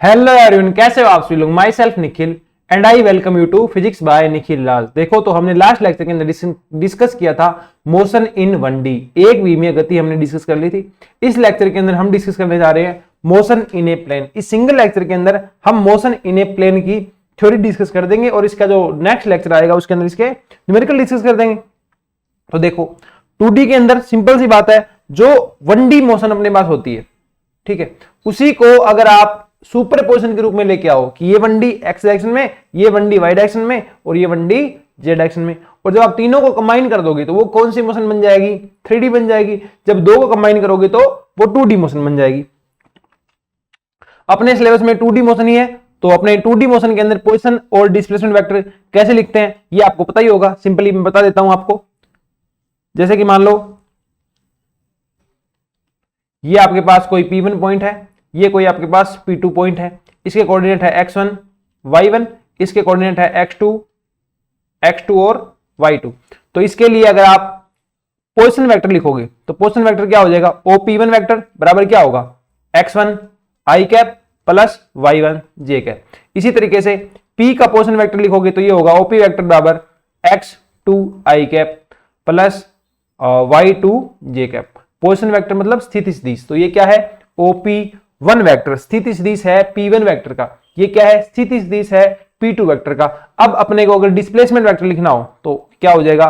Hello everyone, कैसे हो आप सभी लोग। Myself Nikhil and I welcome you to physics by Nikhil Raj. देखो तो हमने लास्ट लेक्चर के अंदर डिस्कस किया था मोशन इन 1D, एक विमीय गति हमने डिस्कस कर ली थी। इस लेक्चर के अंदर हम डिस्कस करने जा रहे हैं मोशन इन ए प्लेन। इस सिंगल लेक्चर के अंदर हम मोशन इन ए प्लेन की थ्योरी डिस्कस कर देंगे और इसका जो नेक्स्ट लेक्चर आएगा उसके अंदर इसके न्यूमेरिकल डिस्कस कर देंगे। तो देखो 2D के अंदर सिंपल सी बात है, जो 1D मोशन अपने पास होती है, ठीक है, उसी को अगर आप सुपरपोजिशन के रूप में लेके आओ कि ये 1D एक्स डायरेक्शन में, ये 1D वाई डायरेक्शन में और ये 1D जेड डायरेक्शन में, और जब आप तीनों को कंबाइन कर दोगे तो वो कौन सी मोशन बन जाएगी? 3D बन जाएगी। जब दो को कंबाइन करोगे तो वो 2D मोशन बन जाएगी। अपने सिलेबस में 2D मोशन ही है, तो अपने 2D मोशन के अंदर पोजिशन और डिस्प्लेसमेंट वेक्टर कैसे लिखते हैं ये आपको पता ही होगा। सिंपली मैं बता देता हूं आपको। जैसे कि मान लो ये आपके पास कोई P1 पॉइंट है, ये कोई आपके पास P2 पॉइंट है, इसके कोऑर्डिनेट है x1 y1, इसके कोऑर्डिनेट है x2 और y2। तो इसके लिए अगर आप पोजीशन वेक्टर लिखोगे तो पोजीशन वेक्टर क्या हो जाएगा? OP1 वेक्टर बराबर क्या होगा? x1 i cap plus y1 j cap. इसी तरीके से P का पोजीशन वेक्टर लिखोगे तो ये होगा OP वेक्टर बराबर x2 i cap plus y2 j cap. Position vector मतलब स्थिति सदिश। तो ये क्या है? OP1 वेक्टर स्थिति सदिश है P1 वेक्टर का। ये क्या है? स्थिति सदिश है P2 वेक्टर का। अब अपने को अगर डिस्प्लेसमेंट वेक्टर लिखना हो तो क्या हो जाएगा?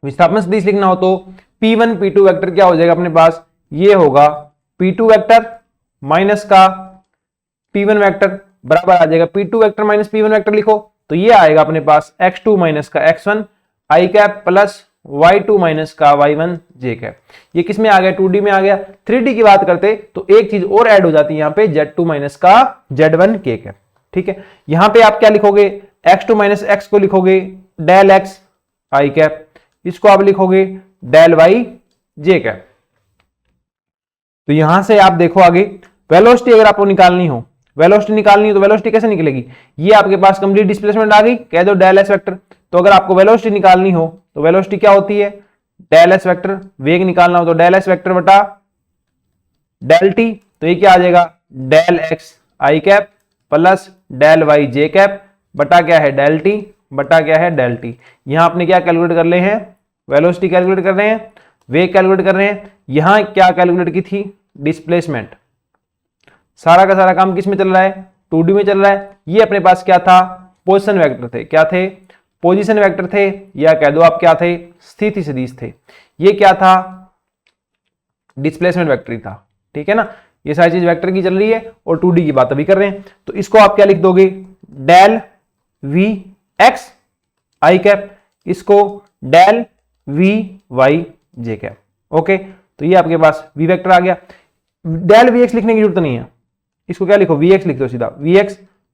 विस्थापन सदिश लिखना हो तो P1 P2 वेक्टर क्या हो जाएगा अपने पास? ये होगा P2 वेक्टर माइनस का P1 वेक्टर बराबर आ जाएगा P2 vector minus P1 vector. लिखो तो ये आएगा अपने पास x2 माइनस का x1 i cap plus y2 minus का y1 j कैप। ये किस में आ गया? 2D में आ गया। 3D की बात करते तो एक चीज और ऐड हो जाती है यहाँ पे, z2 माइनस का z1 k कैप। ठीक है, यहां पे आप क्या लिखोगे? x2 माइनस x को लिखोगे डेल x i कैप, इसको आप लिखोगे डेल y j कैप। तो यहां से आप देखो आगे वेलोसिटी अगर आपको निकालनी हो, तो वेलोसिटी कैसे निकलेगी? ये आपके पास कंप्लीट डिस्प्लेसमेंट आ गई, कह दो डेल s वेक्टर। तो अगर आपको वेलोसिटी निकालनी हो तो वेलोसिटी क्या होती है? Del s vector. वेग निकालना हो तो डेल s वेक्टर बटा डेल t। तो ये क्या आ जाएगा? Del x i cap plus del y j cap बटा क्या है? डेल t बटा क्या है? Del t। यहां आपने क्या कैलकुलेट कर ले हैं? वेलोसिटी कैलकुलेट कर रहे हैं, वेग कैलकुलेट कर रहे हैं। यहां क्या कैलकुलेट की थी? डिस्प्लेसमेंट। सारा का सारा काम किस में चल रहा है? 2D में चल रहा है। ये अपने पास क्या था? पोजीशन वेक्टर थे। क्या थे? पोजीशन वेक्टर थे, या कह दो आप क्या थे? स्थिति सदिश थे। ये क्या था? डिस्प्लेसमेंट वेक्टर था। ठीक है ना, ये सारी चीज वेक्टर की चल रही है और 2D की बात अभी कर रहे हैं। तो इसको आप क्या लिख दोगे? Del v x i cap, इसको del v y j cap. Okay, तो ये आपके पास v वेक्टर आ गया। डेल vx लिखने की जरूरत नहीं है, इसको क्या लिखो? vx लिख दो सीधा, vx,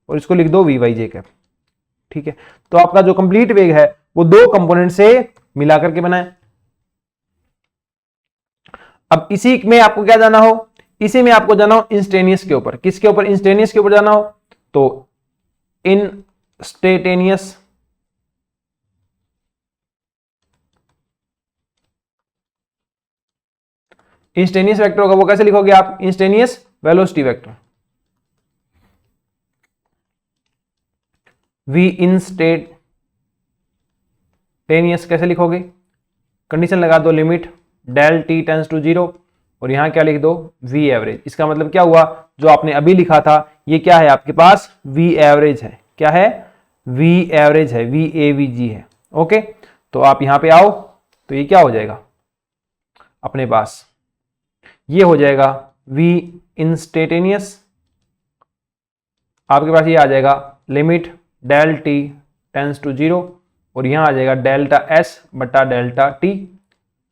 और इसको लिख दो vy j कैप। ठीक है, तो आपका जो कंप्लीट वेग है वो दो कंपोनेंट से मिला करके बना है। अब इसी में आपको क्या जाना हो? इसी में आपको जाना हो इंस्टेनियस के ऊपर। किसके ऊपर? इंस्टेनियस के ऊपर जाना हो तो इंस्टेटेनियस वेक्टर होगा, वो कैसे लिखोगे आप? Instantaneous velocity vector. v instantaneous कैसे लिखोगे? कंडीशन लगा दो, limit del t tends to 0, और यहां क्या लिख दो? v average. इसका मतलब क्या हुआ? जो आपने अभी लिखा था ये क्या है आपके पास? v एवरेज है। क्या है? v एवरेज है, VAVG है। ओके, तो आप यहां पे आओ तो ये क्या हो जाएगा अपने पास? ये हो जाएगा v इंस्टेटेनियस। आपके पास ये आ जाएगा limit del t tends to 0, और यहां आ जाएगा डेल्टा s बटा डेल्टा t।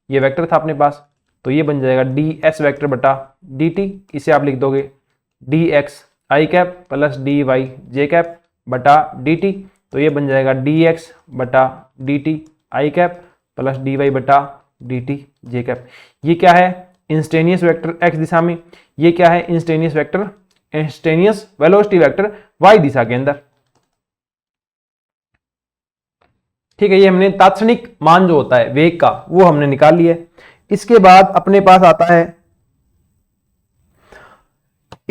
ये वेक्टर था अपने पास, तो ये बन जाएगा ds वेक्टर बटा dt। इसे आप लिख दोगे dx i cap plus dy j cap बटा dt। तो ये बन जाएगा dx बटा dt i cap plus dy बटा dt j कैप। ये क्या है? इंस्टेनियस वेक्टर x दिशा में। ये क्या है? Instantaneous vector, instantaneous velocity vector y दिशा के अंदर। ठीक है, ये हमने तात्क्षणिक मान जो होता है वेग का वो हमने निकाल लिया है। इसके बाद अपने पास आता है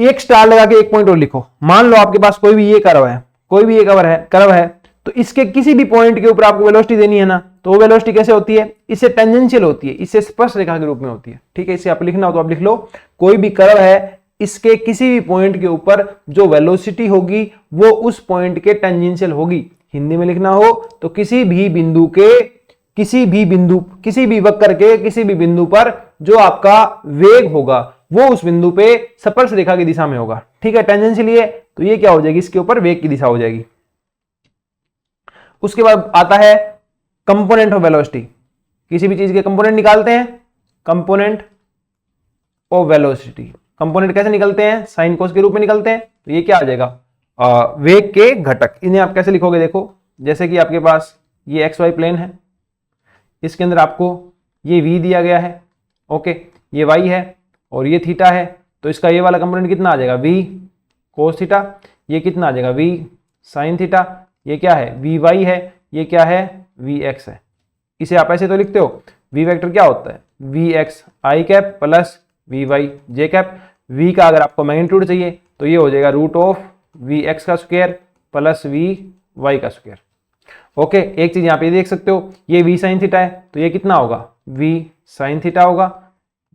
एक स्टार लगा के एक पॉइंट और लिखो। मान लो आपके पास कोई भी ये कर्व है, कोई भी ये कर्व है, तो इसके किसी भी पॉइंट के ऊपर आपको वेलोसिटी देनी है ना, तो वो वेलोसिटी कैसे होती है, इससे टेंजेंशियल होती है, इससे स्पर्श रेखा के रूप में होती है। ठीक है, इसे आप लिखना हो तो आप लिख लो, कोई भी कर्व है, इसके किसी भी पॉइंट के ऊपर जो वेलोसिटी होगी वो उस पॉइंट के टेंजेंशियल होगी। हिंदी में लिखना हो तो किसी भी वक्र के किसी भी बिंदु पर जो आपका वेग होगा वो उस बिंदु पे स्पर्श रेखा की दिशा में होगा। ठीक है, टेंजेंशियल ये, तो ये क्या हो जाएगी, इसके ऊपर वेग की दिशा हो जाएगी। उसके बाद आता है कंपोनेंट ऑफ वेलोसिटी। किसी भी चीज के कंपोनेंट निकालते हैं, कंपोनेंट ऑफ वेलोसिटी। कंपोनेंट कैसे निकलते हैं, साइन कोस के रूप में निकलते हैं। तो ये क्या आ जाएगा, वेग के घटक। इन्हें आप कैसे लिखोगे, देखो जैसे कि आपके पास ये एक्स वाई प्लेन है, इसके अंदर आपको ये v दिया गया है, ओके, ये y है और ये थीटा है, तो इसका ये वाला कंपोनेंट कितना आ जाएगा, v कोस थीटा। ये कितना आ जाएगा, v साइन थीटा। ये क्या है, vy है, ये क्या है, vx है। इसे आप ऐसे तो लिखते हो, v वेक्टर क्या होता है, vx i cap plus vy j cap. v का अगर आपको मैग्नीट्यूड चाहिए तो ये हो जाएगा रूट ऑफ vx का स्क्वायर प्लस vy का स्क्वायर। ओके, एक चीज यहाँ पे देख सकते हो, ये v साइन थीटा है, तो ये कितना होगा, v साइन थीटा होगा।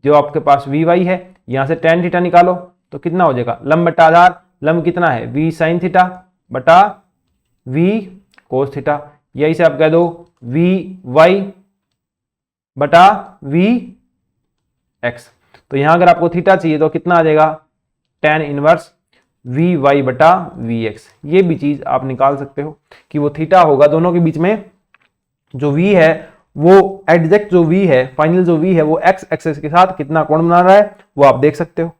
जो आपके पास vy है, यहाँ से tan थीटा निकालो तो कितना हो जाएगा, लंब बटा आधार। लंब कितना है, v साइन थीटा बटा v कोस थीटा। यही से आप कह दो vy बटा vx। तो यहां अगर आपको थीटा चाहिए तो कितना आ जाएगा, tan इनवर्स vy बटा vx। ये भी चीज आप निकाल सकते हो कि वो थीटा होगा, दोनों के बीच में जो v है वो एग्जैक्ट जो v है, फाइनल जो v है वो x एक्सिस के साथ कितना कोण बना रहा है वो आप देख सकते हो।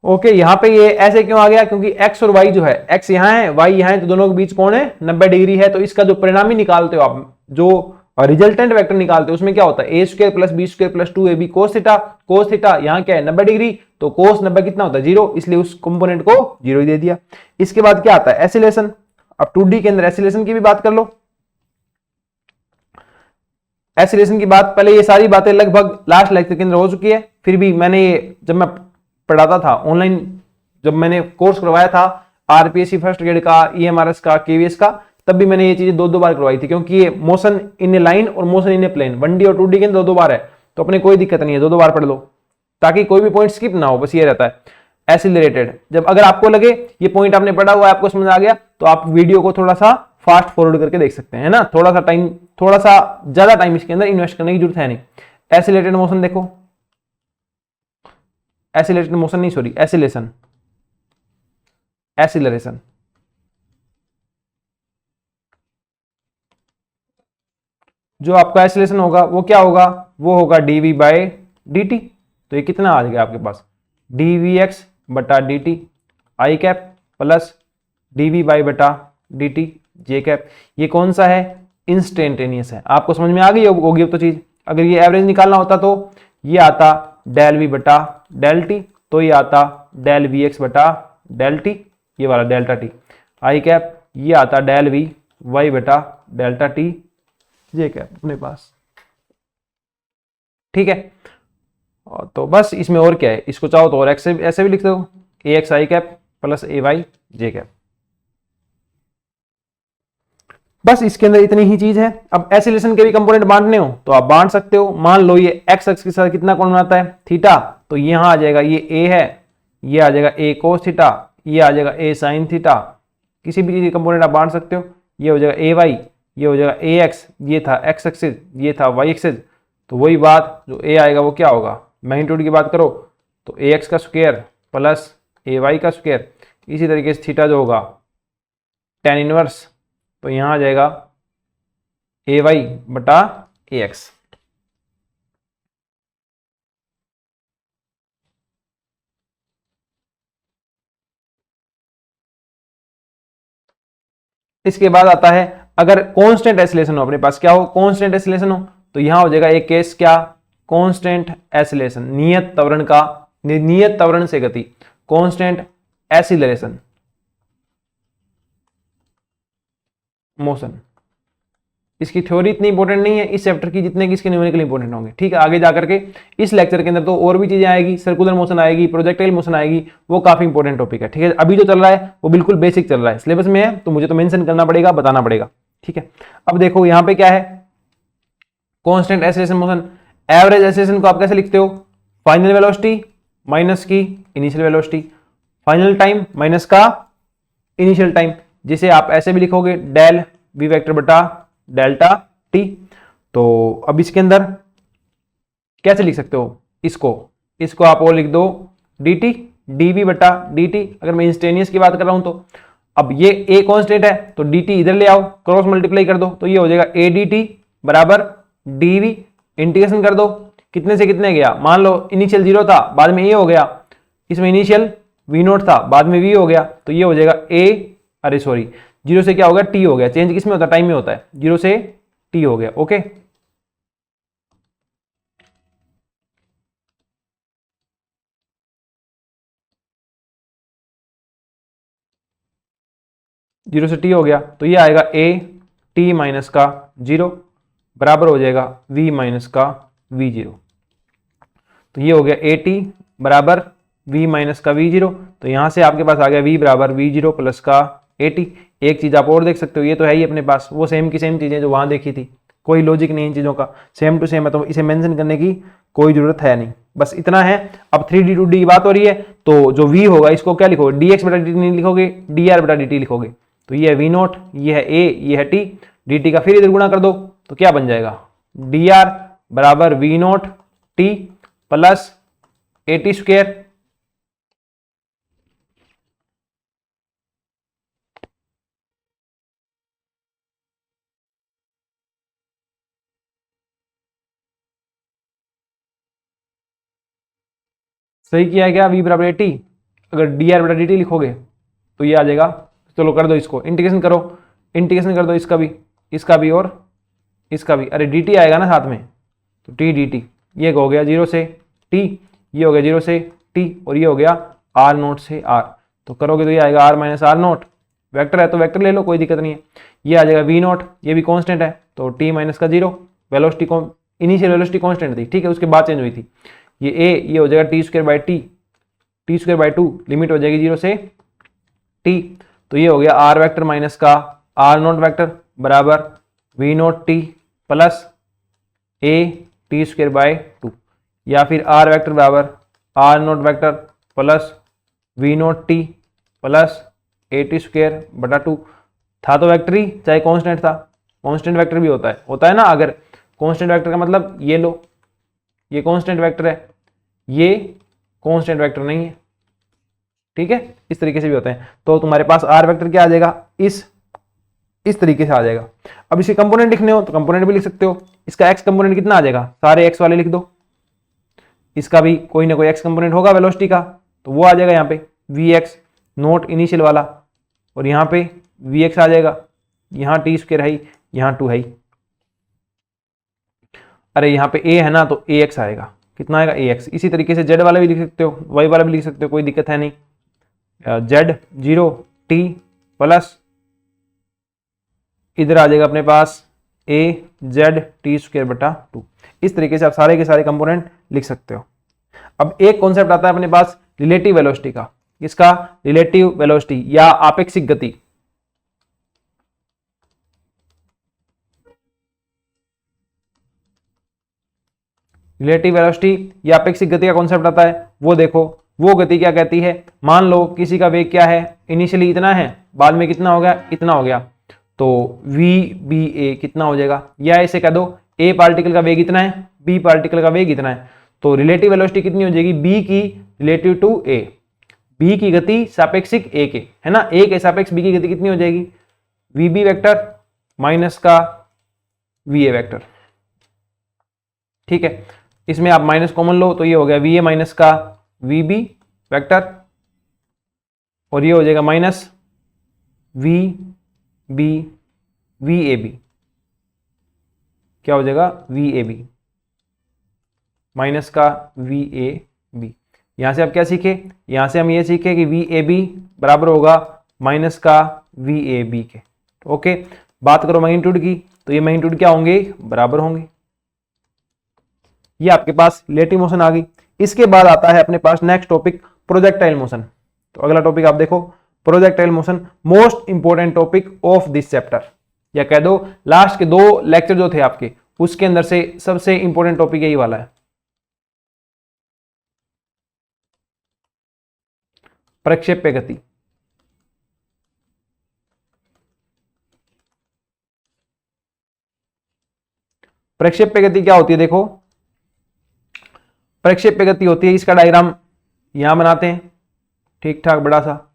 ओके, यहां पे ये ऐसे क्यों आ गया, क्योंकि x और y जो है, x यहां है y यहां है, तो दोनों के बीच कोण है 90 डिग्री है। तो इसका जो परिणामी निकालते हो आप, जो रिजल्टेंट वेक्टर निकालते हो, उसमें क्या होता है, A square plus B square plus 2ab cos theta यहाँ क्या है 90 डिग्री, तो कोस 90 कितना होता है, 0, इसलिए उस कंपोनेंट को 0 ही दे दिया। इसके बाद क्या आता है, एसिलेशन। अब 2D के अंदर एसिलेशन की भी बात कर लो। एसिलेशन की बात, पहले ये सारी बातें लगभग लास्ट लेक्चर के अंदर हो चुकी है, फिर भी मैंने ये जब मैं पढ़ाता था ऑनलाइन, जब मैंने कोर्स करवाया था आरपीएससी फर्स्ट ग्रेड का, ईएमआरएस का, केवीएस का, तब भी मैंने ये चीजें दो बार करवाई थी, क्योंकि ये मोशन इन ए लाइन और motion in a plane 1D और 2D के अंदर दो बार है, तो अपने कोई दिक्कत नहीं है, दो बार पढ़ लो ताकि कोई भी पॉइंट स्किप ना हो, बस ये रहता है। एसिलरेटेड, जब अगर आपको लगे ये पॉइंट आपने पढ़ा हुआ है, आपको समझ आ गया, तो आप वीडियो को थोड़ा सा फास्ट फॉरवर्ड करके देख सकते हैं, है ना, थोड़ा सा ज्यादा टाइम इसके अंदर इन्वेस्ट करने की जरूरत है नहीं। एसिलेटेड मोशन देखो, एसिलेटेड मोशन नहीं, सॉरी, एसिलरेशन। जो आपका एसिलेशन होगा वो क्या होगा, वो होगा dv बाय dt। तो ये कितना आ जाएगा आपके पास, dvx बटा dt i cap plus dv by बटा dt j कैप। ये कौन सा है, इंस्टेंटेनियस है। आपको समझ में आ गई होगी अब तो चीज। अगर ये एवरेज निकालना होता तो ये आता डेल v बटा डेल t, तो ये आता डेल vx बटा डेल t, ये वाला डेल्टा t i कैप, ये आता डेल v y बटा डेल्टा t जे कैप अपने पास। ठीक है, तो बस इसमें और क्या है, इसको चाहो तो और ऐसे भी लिख दो, ax i cap plus ay J cap. बस इसके अंदर इतनी ही चीज है। अब एसिलेशन के भी कंपोनेंट बांटने हो तो आप बांट सकते हो। मान लो ये एक्स एक्स के साथ कितना कोण बनाता है, थीटा, तो यहां आ जाएगा ये a है, ये आ जाएगा a कोस थीटा, ये आ जाएगा a साइन थीटा। किसी भी चीज के कंपोनेंट आप बांट सकते हो। ये हो जाएगा ay, ये हो जाएगा ax, ये था x एक्सिस, ये था y एक्सिस। तो वही बात, जो a आएगा वो क्या होगा, मैग्नीट्यूड की बात करो तो ax का स्क्वायर प्लस ay का स्क्वायर। इसी तरीके से थीटा जो होगा tan इनवर्स, तो यहां आ जाएगा ay बटा ax। इसके बाद आता है, अगर कांस्टेंट एसिलेशन हो, अपने पास क्या हो, कांस्टेंट एसिलेशन हो, तो यहां हो जाएगा एक केस क्या, कांस्टेंट एसिलेशन, नियत त्वरण का, नियत त्वरण से गति, कांस्टेंट एसिलरेशन मोशन। इसकी थ्योरी इतनी इंपॉर्टेंट नहीं है इस चैप्टर की जितने कि इसके न्यूमेरिकल इंपॉर्टेंट होंगे। ठीक है, आगे जाकर के इस लेक्चर के अंदर तो और भी चीजें आएगी, सर्कुलर मोशन आएगी, प्रोजेक्टाइल मोशन आएगी, वो काफी इंपॉर्टेंट टॉपिक है। ठीक है, अभी जो चल रहा है वो बिल्कुल बेसिक चल रहा है, सिलेबस में है तो मुझे तो मेंशन करना पड़ेगा, बताना पड़ेगा। ठीक है, अब देखो यहाँ पे क्या है, constant acceleration motion. Average acceleration को आप कैसे लिखते हो, फाइनल वेलोसिटी माइनस की initial velocity, final time minus का इनिशियल टाइम, जिसे आप ऐसे भी लिखोगे डेल वी वेक्टर बटा डेल्टा टी। तो अब इसके अंदर कैसे लिख सकते हो इसको आप और लिख दो डी टी डी वी बटा डी टी। अगर मैं इंस्टेनियस की बात कर रहा हूं तो अब ये ए कांस्टेंट है तो डी टी इधर ले आओ, क्रॉस मल्टीप्लाई कर दो तो ये हो जाएगा ए डी टी बराबर डी वी। इंटीग्रेशन कर दो, कितने से कितने गया, मान लो इनिशियल 0 था बाद में ए हो गया, इसमें इनिशियल वी नोट था बाद में वी हो गया, तो ये हो जाएगा अरे सॉरी 0 से क्या हो गया टी हो गया, चेंज किस में होता है, टाइम में होता है, 0 से टी हो गया। ओके, जीरो से टी हो गया तो ये आएगा ए टी माइनस का 0 बराबर हो जाएगा v माइनस का v0। तो ये हो गया ए टी बराबर v माइनस का v0। तो यहां से आपके पास आ गया v बराबर v0 प्लस का ए टी। एक चीज आप और देख सकते हो, ये तो है ही अपने पास वो सेम की सेम चीजें जो वहां देखी थी, कोई लॉजिक नहीं इन चीजों का, सेम टू सेम है, तो इसे मेंशन करने की कोई जरूरत है नहीं, बस इतना है। अब 3d 2d की बात हो रही है तो जो v होगा इसको क्या लिखोगे, dx बटा dt नहीं लिखोगे, dr बटा dt लिखोगे। तो ये है v नोट, ये है a, ये है t, dt का फिर इधर गुणा कर दो तो क्या बन जाएगा dr बराबर v note t plus a t square. सही किया है क्या, v बराबर ए टी, अगर डी आर बटा डी टी लिखोगे तो ये आ जाएगा। चलो कर दो इसको, इंटीग्रेशन करो, इंटीग्रेशन कर दो इसका भी और इसका भी, अरे डी टी आएगा ना साथ में, तो टी डी टी, ये हो गया 0 से टी, ये हो गया 0 से टी, और ये हो गया आर नोट से आर। तो करोगे तो ये आएगा R minus R naught, vector है तो वेक्टर ले लो कोई दिक्कत नहीं है। ये आ जाएगा वी नोट, ये भी कांस्टेंट है तो टी माइनस का 0, वेलोसिटी को इनिशियल वेलोसिटी कांस्टेंट थी, ठीक है, उसके बाद चेंज हुई थी। ये हो जाएगा t square by t square by 2, limit हो जाएगी 0 से टी। तो ये हो गया आर वेक्टर माइनस का आर नोट वेक्टर बराबर v naught t plus a t square by 2, या फिर आर वेक्टर बराबर r naught vector plus v naught t plus a t square बटा 2। था तो वेक्टर ही, चाहे कांस्टेंट था, कांस्टेंट वेक्टर भी होता है ना। अगर कांस्टेंट वेक्टर का मतलब ये लो, ये कांस्टेंट वेक्टर है, ये कांस्टेंट वेक्टर नहीं है, ठीक है, इस तरीके से भी होते हैं। तो तुम्हारे पास आर वेक्टर क्या आ जाएगा, इस तरीके से आ जाएगा। अब इसके कंपोनेंट लिखने हो तो कंपोनेंट भी लिख सकते हो। इसका एक्स कंपोनेंट कितना आ जाएगा, सारे एक्स वाले लिख दो, इसका भी कोई ना कोई एक्स कंपोनेंट होगा वेलोसिटी का, तो वो आ जाएगा यहाँ पे वी एक्स नोट इनिशियल वाला, और यहाँ पे वी एक्स आ जाएगा, यहाँ टी स्क्वायर है, यहाँ 2 है, अरे यहाँ पे a है ना तो ए एक्स आएगा, कितना आएगा ए एक्स। इसी तरीके से z वाला भी लिख सकते हो, y वाला भी लिख सकते हो, कोई दिक्कत है नहीं, z 0 t प्लस इधर आ जाएगा अपने पास a z टी स्क्वायर बटा 2। इस तरीके से आप सारे के सारे कंपोनेंट लिख सकते हो। अब एक कॉन्सेप्ट आता है अपने पास रिलेटिव वेलोसिटी का, इसका रिलेटिव वेलोसिटी या आपेक्षिक गति। रिलेटिव वेलोसिटी या अपेक्षिक गति का कॉन्सेप्ट आता है, वो देखो, वो गति क्या कहती है। मान लो किसी का वेग क्या है, इनिशियली इतना है, बाद में कितना हो गया, इतना हो गया, तो वी बी ए कितना हो जाएगा, या ऐसे कह दो ए पार्टिकल का वेग इतना है, बी पार्टिकल का वेग इतना है, तो रिलेटिव वेलोसिटी कितनी हो जाएगी, बी की रिलेटिव टू ए, बी की गति सापेक्षिक ए के, है ना, ए के सापेक्ष बी की गति कितनी हो जाएगी, वी बी वेक्टर माइनस का वी ए वेक्टर, ठीक है। इसमें आप माइनस कॉमन लो तो ये हो गया वी ए माइनस का वी बी वैक्टर, और ये हो जाएगा minus v b v a b, क्या हो जाएगा वी ए बी माइनस का वी ए बी। यहां से आप क्या सीखे, यहां से हम ये सीखे कि वी ए बी बराबर होगा माइनस का वी ए बी के। ओके, बात करो मैग्नीट्यूड की, तो ये मैग्नीट्यूड क्या होंगे, बराबर होंगे। ये आपके पास रिलेटिव मोशन आ गई। इसके बाद आता है अपने पास नेक्स्ट टॉपिक प्रोजेक्टाइल मोशन। तो अगला टॉपिक आप देखो, projectile motion, most important topic of this chapter, या कह दो लास्ट के 2 लेक्चर जो थे आपके, उसके अंदर से सबसे इंपॉर्टेंट टॉपिक यही वाला है। प्रक्षेप्य गति। प्रक्षेप्य गति क्या होती है, देखो प्रक्षेप्य गति होती है, इसका डायग्राम यहां बनाते हैं ठीक ठाक बड़ा सा।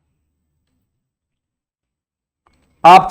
आप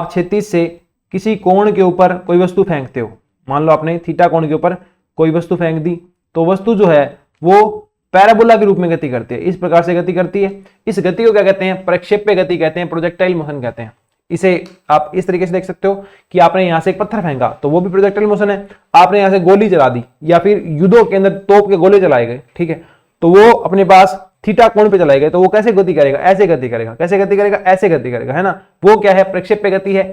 क्षैतिज से किसी कोण के ऊपर कोई वस्तु फेंकते हो, मान लो आपने थीटा कोण के ऊपर कोई वस्तु फेंक दी, तो वस्तु जो है वो पैराबोला के रूप में गति करती है, इस प्रकार से गति करती है। इस गति को क्या कहते हैं, प्रक्षेप्य गति कहते हैं, प्रोजेक्टाइल मोशन कहते हैं। इसे आप इस तरीके से देख सकते हो कि आपने यहां से एक पत्थर फेंका तो वो भी प्रोजेक्टाइल मोशन है, आपने यहां से गोली चला दी या फिर युद्धों के अंदर तोप के गोले चलाए गए, ठीक है, तो वो अपने पास थीटा कोण पे चलाए गए, तो वो कैसे गति करेगा, ऐसे गति करेगा, कैसे गति करेगा, ऐसे गति करेगा, है ना, वो क्या है, प्रक्षेप्य गति है।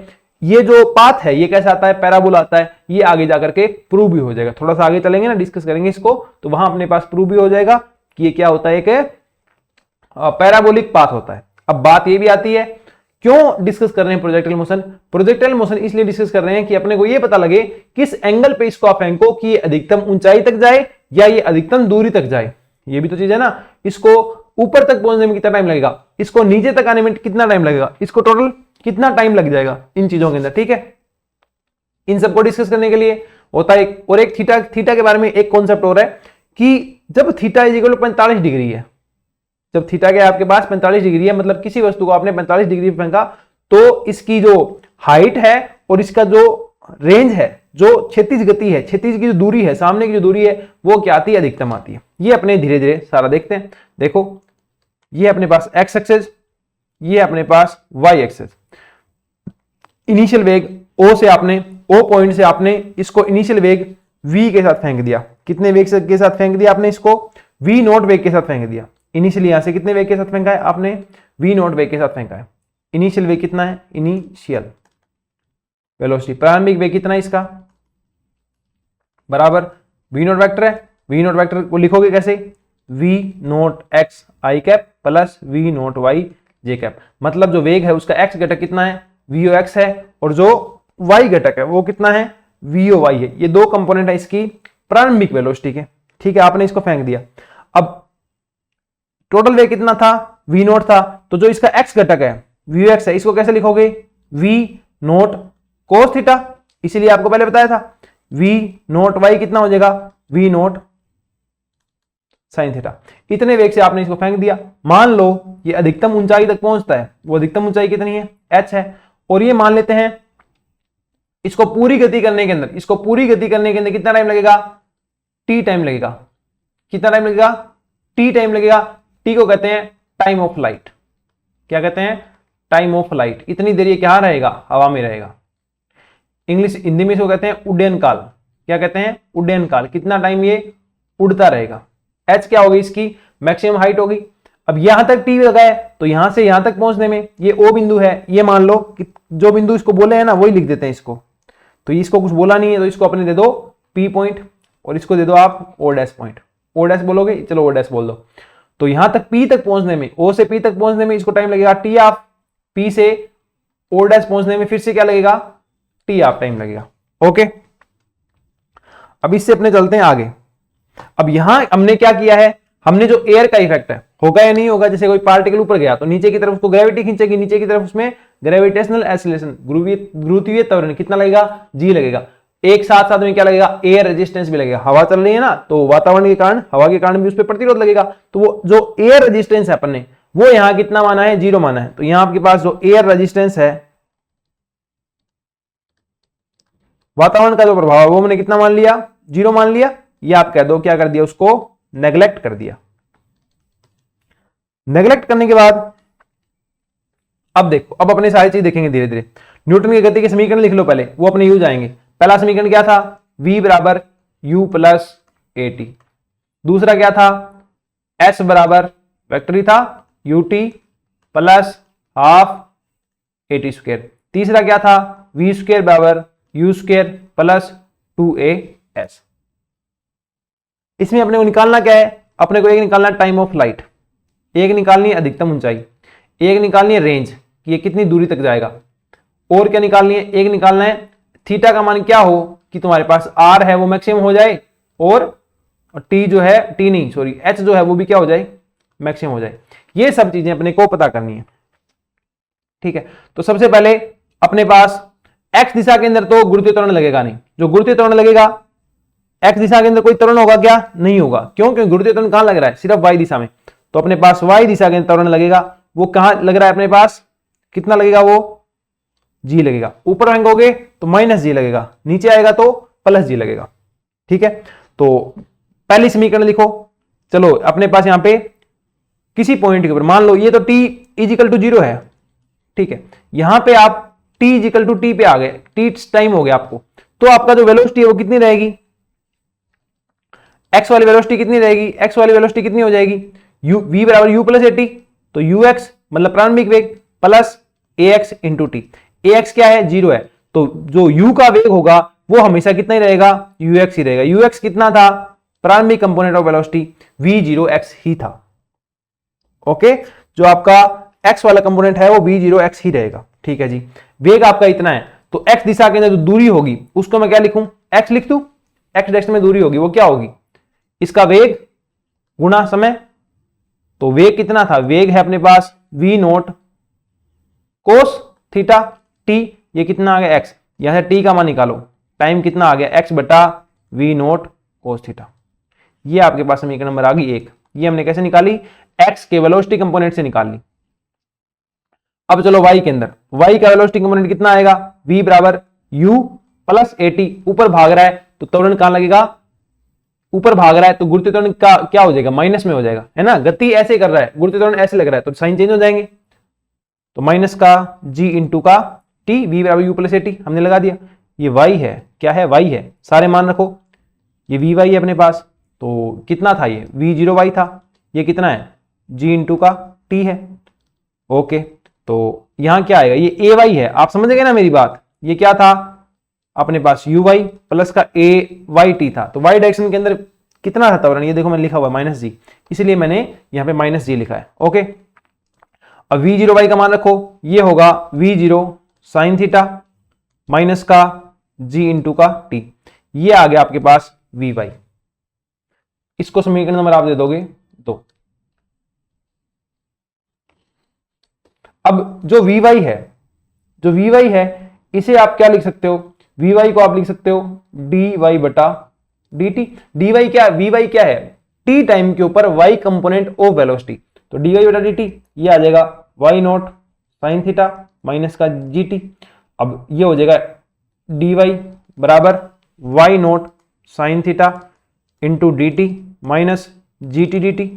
ये जो पाथ है ये कैसे आता है, पैराबोला आता है। ये आगे जाकर के प्रूव भी हो जाएगा, थोड़ा सा आगे चलेंगे ना, डिस्कस करेंगे इसको, तो वहां अपने पास प्रूव भी हो जाएगा कि ये क्या होता है, एक पैराबोलिक पाथ होता है। अब बात ये भी आती है, क्यों डिस्कस कर रहे हैं प्रोजेक्टाइल मोशन। प्रोजेक्टाइल मोशन इसलिए डिस्कस कर रहे हैं कि अपने को ये पता लगे किस एंगल पे इसको आप फेंको कि ये अधिकतम ऊंचाई तक जाए या ये अधिकतम दूरी तक जाए। ये भी तो चीज है ना, इसको ऊपर तक पहुंचने में कितना टाइम लगेगा, इसको नीचे तक आने में कितना टाइम लगेगा, इसको टोटल कितना टाइम लग जाएगा इन चीजों के अंदर, ठीक है। इन सबको डिस्कस करने के लिए होता है और एक थीटा के बारे में एक कॉन्सेप्ट हो रहा है कि जब theta is equal to 45 degree है, जब थीटा के आपके पास 45 डिग्री है, मतलब किसी वस्तु को आपने 45 डिग्री पे फेंका, तो इसकी जो हाइट है और इसका जो रेंज है, जो क्षैतिज गति है, क्षैतिज की जो दूरी है, सामने की जो दूरी है, वो क्या आती है, अधिकतम आती है। ये अपने धीरे धीरे सारा देखते हैं। देखो ये अपने पास एक्स एक्सेस, ये अपने पास वाई एक्सेस। इनिशियल वेग ओ से आपने, ओ पॉइंट से आपने इसको इनिशियल वेग v के साथ फेंक दिया। कितने वेग के साथ फेंक दिया आपने इसको, v नॉट वेग के साथ फेंक दिया। इनिशियली यहां से कितने वेग के साथ फेंका है आपने, v नॉट वेग के साथ फेंका है। इनिशियल वेग कितना है, इनिशियल वेलोसिटी, प्रारंभिक वेग कितना है इसका, बराबर v नॉट वेक्टर है। v नॉट वेक्टर को लिखोगे कैसे, v not x i cap plus v not y j cap. मतलब जो वेग है उसका x घटक कितना है, vo x है, और जो y घटक है वो कितना है, vo y है। ये 2 कंपोनेंट है इसकी प्रारंभिक वेलोसिटी के, ठीक है। आपने इसको फेंक दिया, अब टोटल वेग कितना था, v नॉट था, तो जो इसका x घटक है vo x है, इसको कैसे लिखोगे, v नॉट cos थीटा, इसीलिए आपको पहले बताया था। v नॉट y कितना हो जाएगा, v नॉट साइन थीटा। इतने वेग से आपने इसको फेंक दिया। मान लो ये अधिकतम ऊंचाई तक पहुंचता है, वो अधिकतम ऊंचाई कितनी है, h है, और ये मान लेते हैं इसको पूरी गति करने के अंदर, इसको पूरी गति करने के अंदर कितना टाइम लगेगा, t टाइम लगेगा। कितना टाइम लगेगा, t टाइम लगेगा। t को कहते हैं टाइम ऑफ लाइट। क्या कहते हैं, टाइम ऑफ लाइट। इतनी देर ये क्या रहेगा, हवा में रहेगा। इंग्लिश हिंदी में इसको कहते हैं उड्डयन काल। क्या कहते हैं, उड्डयन काल। कितना टाइम ये उड़ता रहेगा। h क्या होगी, इसकी मैक्सिमम हाइट होगी। अब यहां तक t लगा है, तो यहां से यहां तक पहुंचने में ये o बिंदु है। ये मान लो कि जो बिंदु इसको बोले हैं ना वही लिख देते हैं इसको, तो इसको कुछ बोला नहीं है तो इसको अपने दे दो p पॉइंट, और इसको दे दो आप o dash point. o dash बोलोगे, चलो o डैश बोल दो। तो यहां तक p तक पहुंचने में, o से p तक पहुंचने में इसको टाइम लगेगा t ऑफ, p से o डैश पहुंचने में फिर से क्या लगेगा, t ऑफ टाइम लगेगा। ओके, अब इससे अपने चलते हैं आगे। अब यहां हमने क्या किया है, हमने जो एयर का इफेक्ट है, होगा या नहीं होगा, जैसे कोई पार्टिकल ऊपर गया तो नीचे की तरफ उसको ग्रेविटी खींचेगी, नीचे की तरफ उसमें ग्रेविटेशनल एक्सीलरेशन, गुरुत्वीय त्वरण कितना लगेगा, g लगेगा। एक साथ साथ में क्या लगेगा, एयर रेजिस्टेंस भी लगेगा। हवा चल रही है ना, तो वातावरण के कारण, हवा के कारण भी उस पर प्रतिरोध लगेगा। तो वो जो एयर रेजिस्टेंस है अपन ने, वो यहां कितना माना है, 0 माना है। तो यहां आपके पास जो एयर रेजिस्टेंस है, वातावरण का जो प्रभाव है, वो मैंने कितना मान लिया, 0 मान लिया। या आप कह दो क्या कर दिया, उसको नेग्लेक्ट कर दिया। नेग्लेक्ट करने के बाद अब देखो, अब अपने सारी चीज देखेंगे धीरे धीरे। न्यूटन की गति के समीकरण लिख लो पहले, वो अपने यूज आएंगे। पहला समीकरण क्या था, v बराबर u प्लस ए टी। दूसरा क्या था, s बराबर वेक्टर ही था ut प्लस हाफ ए टी स्क्वायर। तीसरा क्या था, वी स्क्वायर बराबर यू स्क्वायर प्लस 2as। इसमें अपने को निकालना क्या है, अपने को एक निकालना है टाइम ऑफ लाइट, एक निकालनी है अधिकतम ऊंचाई, एक निकालनी है रेंज कि ये कितनी दूरी तक जाएगा, और क्या निकालनी है, एक निकालना है थीटा का मान क्या हो कि तुम्हारे पास आर है वो मैक्सिमम हो जाए और टी जो है, टी नहीं सॉरी एच जो है वो भी क्या हो जाए, मैक्सिमम हो जाए। ये सब चीजें अपने को पता करनी है। ठीक है, तो सबसे पहले अपने पास एक्स दिशा के अंदर तो गुरुत्वीय त्वरण लगेगा नहीं, जो गुरुत्वीय त्वरण लगेगा एक्स दिशा के अंदर कोई त्वरण होगा क्या, नहीं होगा। क्यों, क्योंकि गुरुत्वीय त्वरण कहां लग रहा है, सिर्फ वाई दिशा में। तो अपने पास वाई दिशा के अंदर त्वरण लगेगा, वो कहां लग रहा है अपने पास, कितना लगेगा, वो जी लगेगा। ऊपर फेंकोगे तो माइनस जी लगेगा, नीचे आएगा तो प्लस जी लगेगा। ठीक है, तो पहली समीकरण लिखो। चलो अपने पास यहां पे किसी पॉइंट के ऊपर मान लो ये तो t इजिकल टू 0 है। ठीक है, यहां पे आप t इजिकल टू टी पे आ गए, टी टाइम हो गया आपको, तो आपका जो वेलोसिटी है वो कितनी रहेगी, x वाली वेलोसिटी कितनी रहेगी, x वाली वेलोसिटी कितनी हो जाएगी, u v बराबर u प्लस एटी, तो ux मतलब प्रारंभिक वेग plus ax into T. ax क्या है, 0 है, तो जो u का वेग होगा वो हमेशा कितना ही रहेगा, ux ही रहेगा। ux कितना था, प्रारंभिक कंपोनेंट ऑफ वेलोसिटी v0x ही था। ओके, जो आपका x वाला कंपोनेंट है वो v0x ही रहेगा। ठीक है जी, वेग आपका इतना है, तो x दिशा के अंदर जो दूरी होगी उसको मैं क्या लिखूं, x लिख दूं, x डायरेक्शन में दूरी होगी वो क्या होगी, इसका वेग गुणा समय। तो वेग कितना था, वेग है अपने पास v note cos theta t, ये कितना आ गया x, यहां से t का मान निकालो, टाइम कितना आ गया x बटा v नोट कोस थीटा। ये आपके पास समीकरण नंबर आ गई एक। ये हमने कैसे निकाली, x के वेलोसिटी कंपोनेंट से निकाल ली। अब चलो y के अंदर, y का वेलोसिटी कंपोनेंट कितना आएगा, v बराबर u प्लस एटी, ऊपर भाग रहा है तो त्वरण कहां लगेगा, ऊपर भाग रहा है तो गुरुत्वीय त्वरण का क्या हो जाएगा, माइनस में हो जाएगा, है ना, गति ऐसे कर रहा है, गुरुत्वीय त्वरण ऐसे लग रहा है तो साइन चेंज हो जाएंगे, तो माइनस का g इंटू का t, v बराबर u प्लस एटी हमने लगा दिया। ये y है, क्या है, y है, सारे मान रखो, ये vy है अपने पास, तो कितना था ये v0y था, ये कितना है g इंटू का t है। ओके, तो यहां क्या आएगा, ये ay है, आप समझ गए ना मेरी बात, ये क्या था अपने पास uy प्लस का ayt था, तो y डायरेक्शन के अंदर कितना था त्वरण, ये देखो मैंने लिखा हुआ माइनस जी, इसलिए मैंने यहां पे माइनस जी लिखा है। ओके, अब v0y का मान रखो, ये होगा v0 साइन थीटा माइनस का g इंटू का t, ये आ गया आपके पास vy। इसको समीकरण नंबर आप दे दोगे 2। अब जो vy है, जो vy है इसे आप क्या लिख सकते हो, vy को आप लिख सकते हो dy बटा dt। dy क्या, vy क्या है, t टाइम के ऊपर y कंपोनेंट ऑफ वेलोसिटी, तो dy बटा dt ये आ जाएगा y not sine theta minus का gt। अब ये हो जाएगा dy बराबर y not sine theta into dt minus gt dt।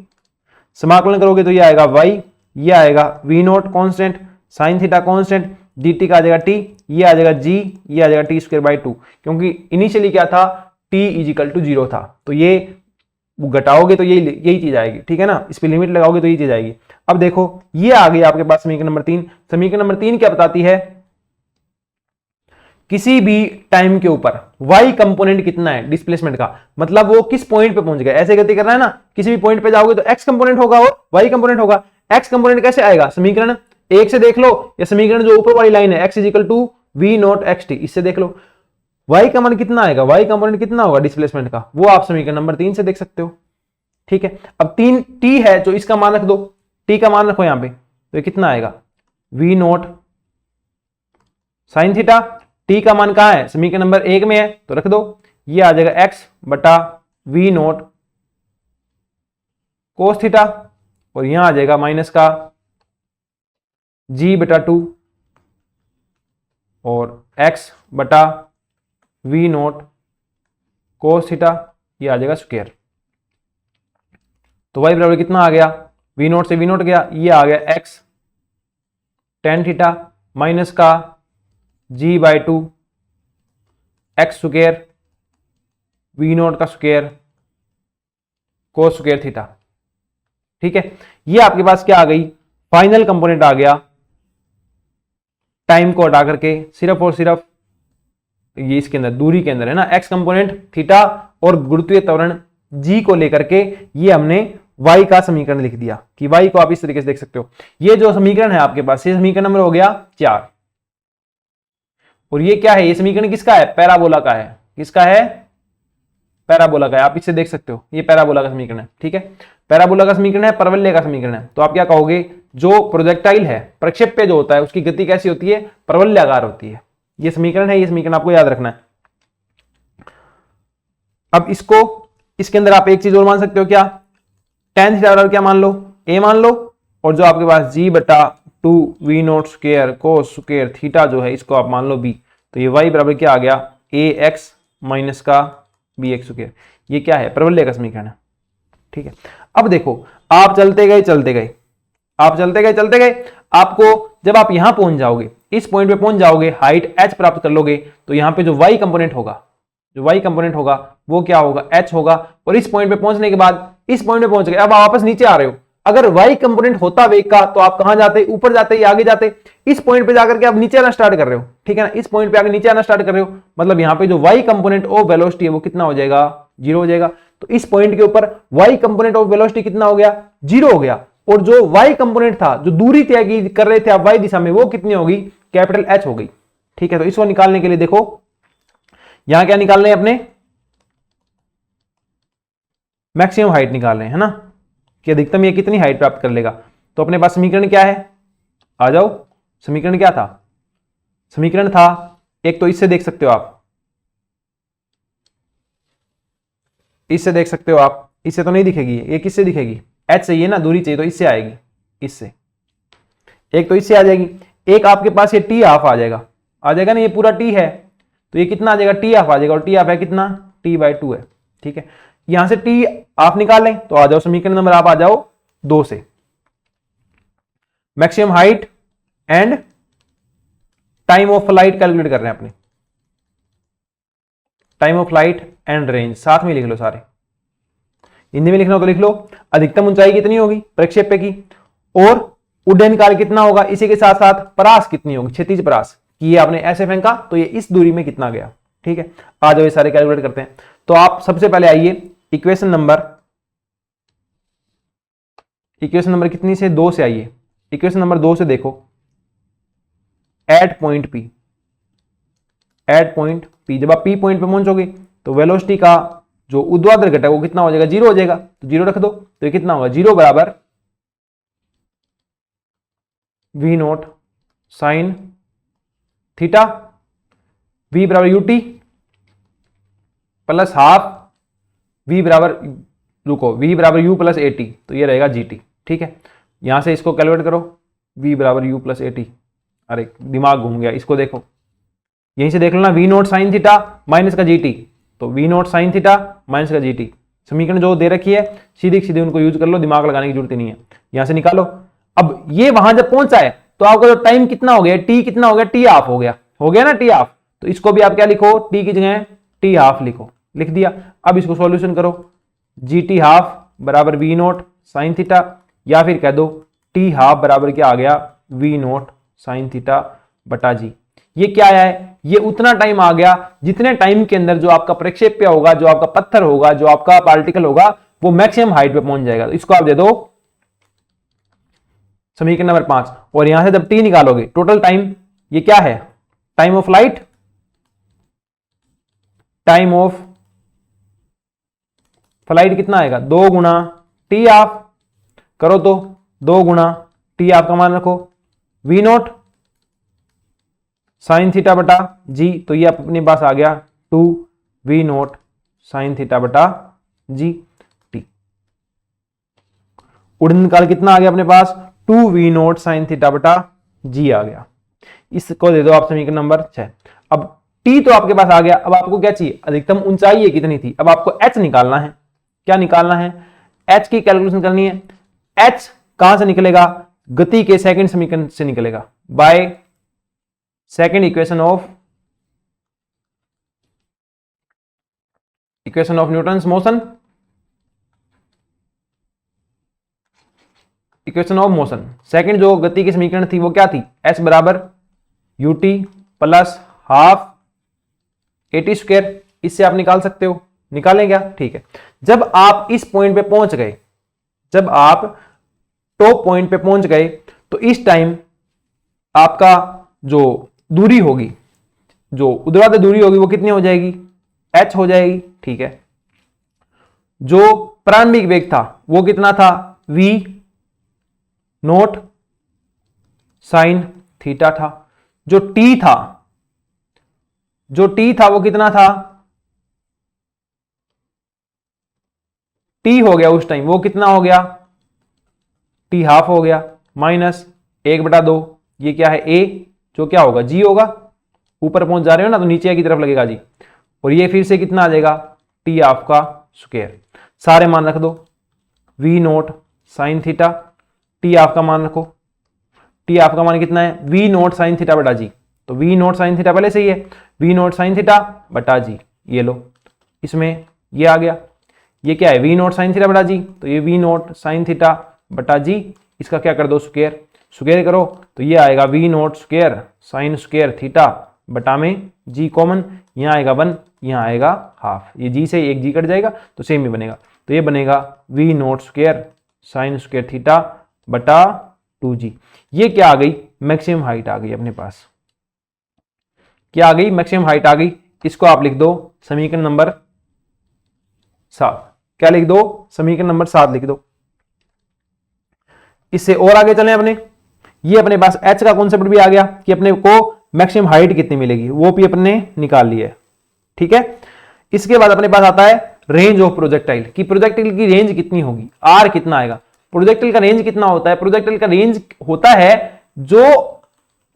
समाकलन करोगे तो ये आएगा y, ये आएगा v not constant, sine theta constant, dt का आ जाएगा t, ये आ जाएगा g, ये आ जाएगा टी स्क्वायर बाई 2, क्योंकि इनिशियली क्या था t इजिकल टू 0 था, तो ये घटाओगे तो यही चीज आएगी। ठीक है ना, इस पे लिमिट लगाओगे तो यही चीज आएगी। अब देखो ये आ गई आपके पास समीकरण नंबर 3। समीकरण नंबर 3 क्या बताती है, किसी भी टाइम के ऊपर y कंपोनेंट कितना है डिस्प्लेसमेंट का, मतलब वो किस पॉइंट पे पहुंच गया, ऐसे गति कर रहा है ना, किसी भी पॉइंट पे जाओगे तो x कंपोनेंट होगा और y कंपोनेंट होगा। x कंपोनेंट कैसे आएगा, समीकरण 1 से देख लो, या समीकरण जो ऊपर वाली लाइन है x equal to v naught xt, इससे देख लो y का मान कितना आएगा, y कंपोनेंट कितना होगा डिस्प्लेसमेंट का, वो आप समीकरण नंबर 3 से देख सकते हो। ठीक है, अब 3 t है जो इसका मान रख दो, t का मान रखो यहां पे, तो ये कितना आएगा v not sine theta, t का मान कहां है, समीकरण नंबर 1 में है तो रख दो, ये आ जाएगा x बटा v नॉट कोस थीटा, और यहां आ जाएगा माइनस का g बटा 2 और x बटा v नॉट कोस थीटा, ये आ जाएगा स्क्वायर। तो y बराबर कितना आ गया, v नॉट से v नॉट गया, ये आ गया x टेन थीटा माइनस का g by 2 x square v not का स्क्वायर कोस स्क्वायर थीटा। ठीक है, ये आपके पास क्या आ गई, फाइनल कंपोनेंट आ गया, टाइम को हटा करके सिर्फ और सिर्फ ये इसके अंदर दूरी के अंदर है ना, एक्स कंपोनेंट थीटा और गुरुत्वीय त्वरण जी को लेकर के ये हमने y का समीकरण लिख दिया कि y को आप इस तरीके से देख सकते हो। ये जो समीकरण है आपके पास, ये समीकरण नंबर हो गया 4। और ये क्या है, ये समीकरण किसका है, पैराबोला का है। किसका है, पैराबोला का है। आप इससे देख सकते हो ये पैराबोला का समीकरण है, ठीक है। पैराबोला का समीकरण है, परवलय का समीकरण है। तो आप क्या कहोगे, जो प्रोजेक्टाइल है, प्रक्षेप्य जो होता है, उसकी गति कैसी होती है, परवलयाकार होती है। ये समीकरण है, ये समीकरण आपको याद रखना है। अब इसको, इसके अंदर आप एक चीज और मान सकते हो, क्या, tan थीटा बराबर क्या मान लो, a मान लो, और जो आपके पास g बटा 2 v note square cos square theta जो है, इसको आप मान लो b। तो ये y बराबर क्या आ गया, ax माइनस का bx स्क्वायर। ये क्या है, परवलय का समीकरण है, ठीक है। अब देखो, आप चलते गए चलते गए, आप चलते गए चलते गए, आपको जब आप यहां पहुंच जाओगे, इस पॉइंट पे पहुंच जाओगे, हाइट h प्राप्त कर लोगे, तो यहां पे जो y कंपोनेंट होगा, जो y कंपोनेंट होगा वो क्या होगा, h होगा। और इस पॉइंट पे पहुंचने के बाद, इस पॉइंट पे पहुंच गए, अब आप वापस नीचे आ रहे हो। अगर y कंपोनेंट होता वेग का, तो आप कहां जाते, ऊपर जाते या आगे जाते। इस पॉइंट पे जाकर के आप नीचे आना स्टार्ट कर रहे हो, ठीक है ना। इस पॉइंट पे आकर नीचे आना स्टार्ट कर रहे हो, मतलब यहां पे जो y कंपोनेंट ऑफ वेलोसिटी है वो कितना हो जाएगा, 0 हो जाएगा। तो इस पॉइंट के ऊपर y कंपोनेंट ऑफ वेलोसिटी कितना हो गया, 0 हो गया। और जो y कंपोनेंट था, जो दूरी तय कर रहे थे आप y दिशा में, वो कितनी होगी, कैपिटल H हो गई, ठीक है। तो इसको निकालने के लिए देखो, यहां क्या निकाल रहे हैं, अपने मैक्सिमम हाइट निकाल रहे हैं, है ना, कि अधिकतम ये कितनी हाइट प्राप्त कर लेगा। तो अपने पास समीकरण क्या है, आ जाओ। समीकरण क्या था, समीकरण था, एक तो इससे देख सकते हो आप, इससे देख सकते हो आप, इससे तो नहीं दिखेगी, ये किससे दिखेगी, h चाहिए ना, दूरी चाहिए, तो इससे आएगी, इससे। एक तो इससे आ जाएगी, एक आपके पास ये t हाफ आ जाएगा ना, ये पूरा t है, तो ये कितना आ जाएगा, t हाफ आ जाएगा। और t हाफ है कितना, t/2 है, ठीक है। यहां से t हाफ निकालें, तो आ जाओ समीकरण नंबर, आप आ जाओ 2 से। Maximum height and time of flight calculate कर रहे हैं अपने, time of flight and range साथ में लिख लो सारे, हिंदी में लिखना हो तो लिख लो। अधिकतम ऊंचाई कितनी होगी प्रक्षेप्य की, और उड्डयन काल कितना होगा, इसी के साथ साथ परास कितनी होगी, क्षैतिज परास, कि ये आपने ऐसे फेंका तो ये इस दूरी में कितना गया, ठीक है। आ जाओ ये सारे कैलकुलेट करते हैं। तो आप सबसे पहले आइए इक्वेशन नंबर कितनी से, 2 से आइए। इक्वेशन नंबर 2 से देखो, एट पॉइंट P, जब आप P पॉइंट पे पहुंचोगे तो वेलोसिटी का जो ऊर्ध्वाधर घटक वो कितना हो जाएगा, 0 हो जाएगा। तो 0 रख दो, तो ये कितना होगा, 0 बराबर v note sine theta, v बराबर ut प्लस हाफ v बराबर, रुको, v बराबर u प्लस at, तो ये रहेगा gt, ठीक है। यहां से इसको कैलकुलेट करो, v बराबर u प्लस at, अरे दिमाग घूम गया, इसको देखो, यहीं से देख लो ना, v note sine theta minus का gt, तो v note sine theta minus का gt, समीकरण जो दे रखी है सीधी सीधी उनको यूज कर लो, दिमाग लगाने की जरूरत नहीं है। यहां से निकालो। अब ये वहां जब पहुंचा है तो आपका जो टाइम कितना हो गया, t कितना हो गया, t हाफ हो गया ना, t हाफ। तो इसको भी आप क्या लिखो, t की जगह t हाफ लिखो, लिख दिया। अब इसको सॉल्यूशन करो, gt हाफ बराबर v नोट साइन थीटा, या फिर कह दो t हाफ बराबर क्या आ गया, v नोट साइन थीटा बटा g। ये क्या है, ये उतना टाइम आ गया जितने टाइम के अंदर जो आपका प्रक्षेप्य होगा, जो आपका पत्थर होगा, जो आपका पार्टिकल होगा, वो मैक्सिमम हाइट पे पहुंच जाएगा। तो इसको आप दे दो समीकरण नंबर 5। और यहां से जब t निकालोगे, टोटल टाइम ये क्या है, time of flight, time of flight कितना आएगा, 2 गुना टी हाफ, करो तो 2 गुना टी हाफ का मान रखो, v नोट साइन थीटा बटा जी, तो ये अपने पास आ गया 2 v नोट साइन थीटा बटा जी टी। उड़न काल कितना आ गया अपने पास, 2 v नोट साइन थीटा बटा जी आ गया। इसको दे दो आप समीकरण नंबर 6। अब t तो आपके पास आ गया, अब आपको क्या चाहिए, अधिकतम ऊंचाई ये कितनी थी। अब आपको h निकालना है, क्या निकालना है, h की कैलकुलेशन करनी है। h कहां से निकलेगा, गति के सेकंड समीकरण से निकलेगा, by second equation of Newton's motion, equation of motion. Second जो गति की समीकरण थी वो क्या थी, s बराबर ut प्लस हाफ 80 स्क्वायर, इससे आप निकाल सकते हो, निकालें क्या? ठीक है। जब आप इस पॉइंट पे पहुंच गए, जब आप टॉप पॉइंट पे पहुंच गए, तो इस टाइम आपका जो दूरी होगी, जो ऊर्ध्वाधर दूरी होगी, वो कितनी हो जाएगी? h हो जाएगी। ठीक है। जो प्रारंभिक वेग था वो कितना था? v नोट साइन थीटा था। जो t था, जो t था वो कितना था? t हो गया उस टाइम, वो कितना हो गया? t हाफ हो गया, माइनस 1/2, ये क्या है? a, जो क्या होगा? g होगा। ऊपर पहुंच जा रहे हो ना तो नीचे की तरफ लगेगा जी। और ये फिर से कितना आ जाएगा? t हाफ का स्क्वायर। सारे मान रख दो, v note sine theta, t half का मान रखो, t हाफ का मान कितना है? v नोट साइन थीटा बटा जी। तो v नोट साइन थीटा पहले से ही है, v नोट साइन थीटा बटा जी, ये लो, इसमें ये आ गया। ये क्या है? v नोट साइन थीटा बटा जी, तो ये v नोट साइन थीटा बटा जी, इसका क्या कर दो? स्क्वायर। स्क्वायर करो तो ये आएगा v note square sine square theta बटा में जी कॉमन, यहाँ आएगा 1, यहाँ आएगा हाफ, ये जी से एक जी कट जाएगा तो सेम ही बनेगा। तो ये बनेगा v note square sine square theta बटा 2g। ये क्या आ गई? मैक्सिमम हाइट आ गई अपने पास। क्या आ गई? मैक्सिमम हाइट आ गई। इसको आप लिख दो समीकरण नंबर 7। क्या लिख दो? समीकरण नंबर 7 लिख दो। इससे और आगे चलें अपने, ये अपने पास h का कॉन्सेप्ट भी आ गया कि अपने को मैक्सिमम हाइट कितनी मिलेगी, वो भी अपने निकाल लिया है। ठीक है। इसके बाद अपने पास आता है रेंज ऑफ प्रोजेक्टाइल, कि प्रोजेक्टाइल की रेंज कितनी होगी, आर कितना आएगा। प्रोजेक्टाइल का रेंज कितना होता है? प्रोजेक्टाइल का रेंज होता है जो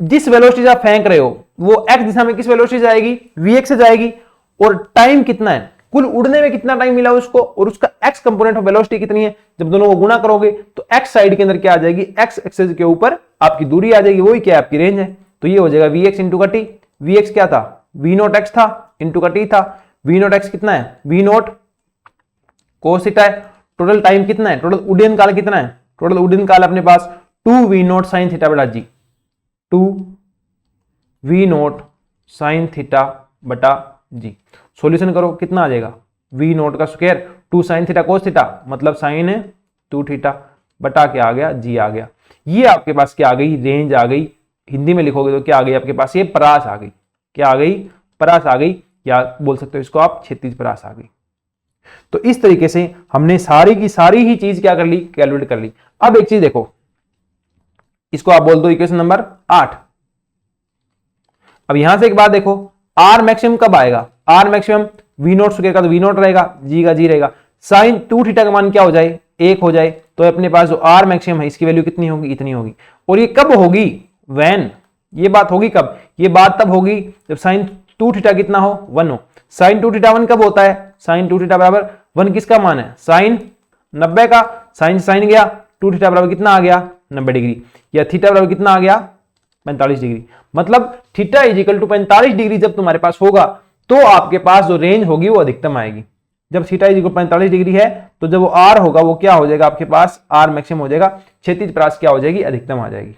जिस वेलोसिटी से आप फेंक रहे हो वो x दिशा में किस वेलोसिटी से जाएगी? vx से जाएगी। और टाइम कितना है, कुल उड़ने में कितना टाइम मिला उसको, और उसका x कंपोनेंट ऑफ वेलोसिटी कितनी है। जब दोनों को गुणा करोगे तो x साइड के अंदर क्या आ जाएगी? x एक्सिस के ऊपर आपकी दूरी आ जाएगी, वही क्या है? आपकी रेंज है। तो ये हो जाएगा vx इंटू का t। vx क्या था? v नोट x था इंटू का t था। v नोट x कितना है? v नोट कोस थीटा है। टोटल टाइम कितना है? टोटल उड्डयन काल कितना है? टोटल उड्डयन काल अपने पास 2v नोट साइन थीटा बटा जी, 2v नोट साइन थीटा बटा जी। सॉल्यूशन करो, कितना आ जाएगा? v नोट का square 2 sine theta cos theta, मतलब साइन 2 थीटा बटा क्या आ गया? जी आ गया। ये आपके पास क्या आ गई? रेंज आ गई। हिंदी में लिखोगे तो क्या आ गई आपके पास? ये परास आ गई। क्या आ गई? परास आ गई, या बोल सकते हो इसको आप क्षैतिज परास आ गई। तो इस तरीके से हमने सारी की सारी ही चीज क्या कर ली? कैलकुलेट कर ली। अब एक चीज देखो, इसको आप बोल दो इक्वेशन नंबर 8। अब यहां से एक बात देखो, आर मैक्सिमम कब आएगा? R maximum v naught square का तो वी नोट रहेगा, जी का जी रहेगा, साइन 2 थीटा का मान क्या हो जाए? 1 हो जाए। तो अपने पास जो आर मैक्सिमम है इसकी वैल्यू कितनी होगी? इतनी होगी। और ये कब होगी? व्हेन, ये बात होगी कब? ये बात तब होगी जब साइन 2 थीटा कितना हो? 1 हो। साइन 2 थीटा 1 कब होता है? साइन 2 थीटा बराबर 1 किसका मान है? साइन 90 का। साइन साइन गया, 2 थीटा बराबर कितना आ गया? 90 डिग्री। या थीटा बराबर कितना आ गया? 45 डिग्री। मतलब theta is equal to 45 degree जब तुम्हारे पास होगा तो आपके पास जो रेंज होगी वो अधिकतम आएगी। जब थीटा इज इक्वल 45 डिग्री है तो जब वो आर होगा वो क्या हो जाएगा आपके पास? आर मैक्सिमम हो जाएगा, क्षैतिज परास क्या हो जाएगी? अधिकतम आ जाएगी।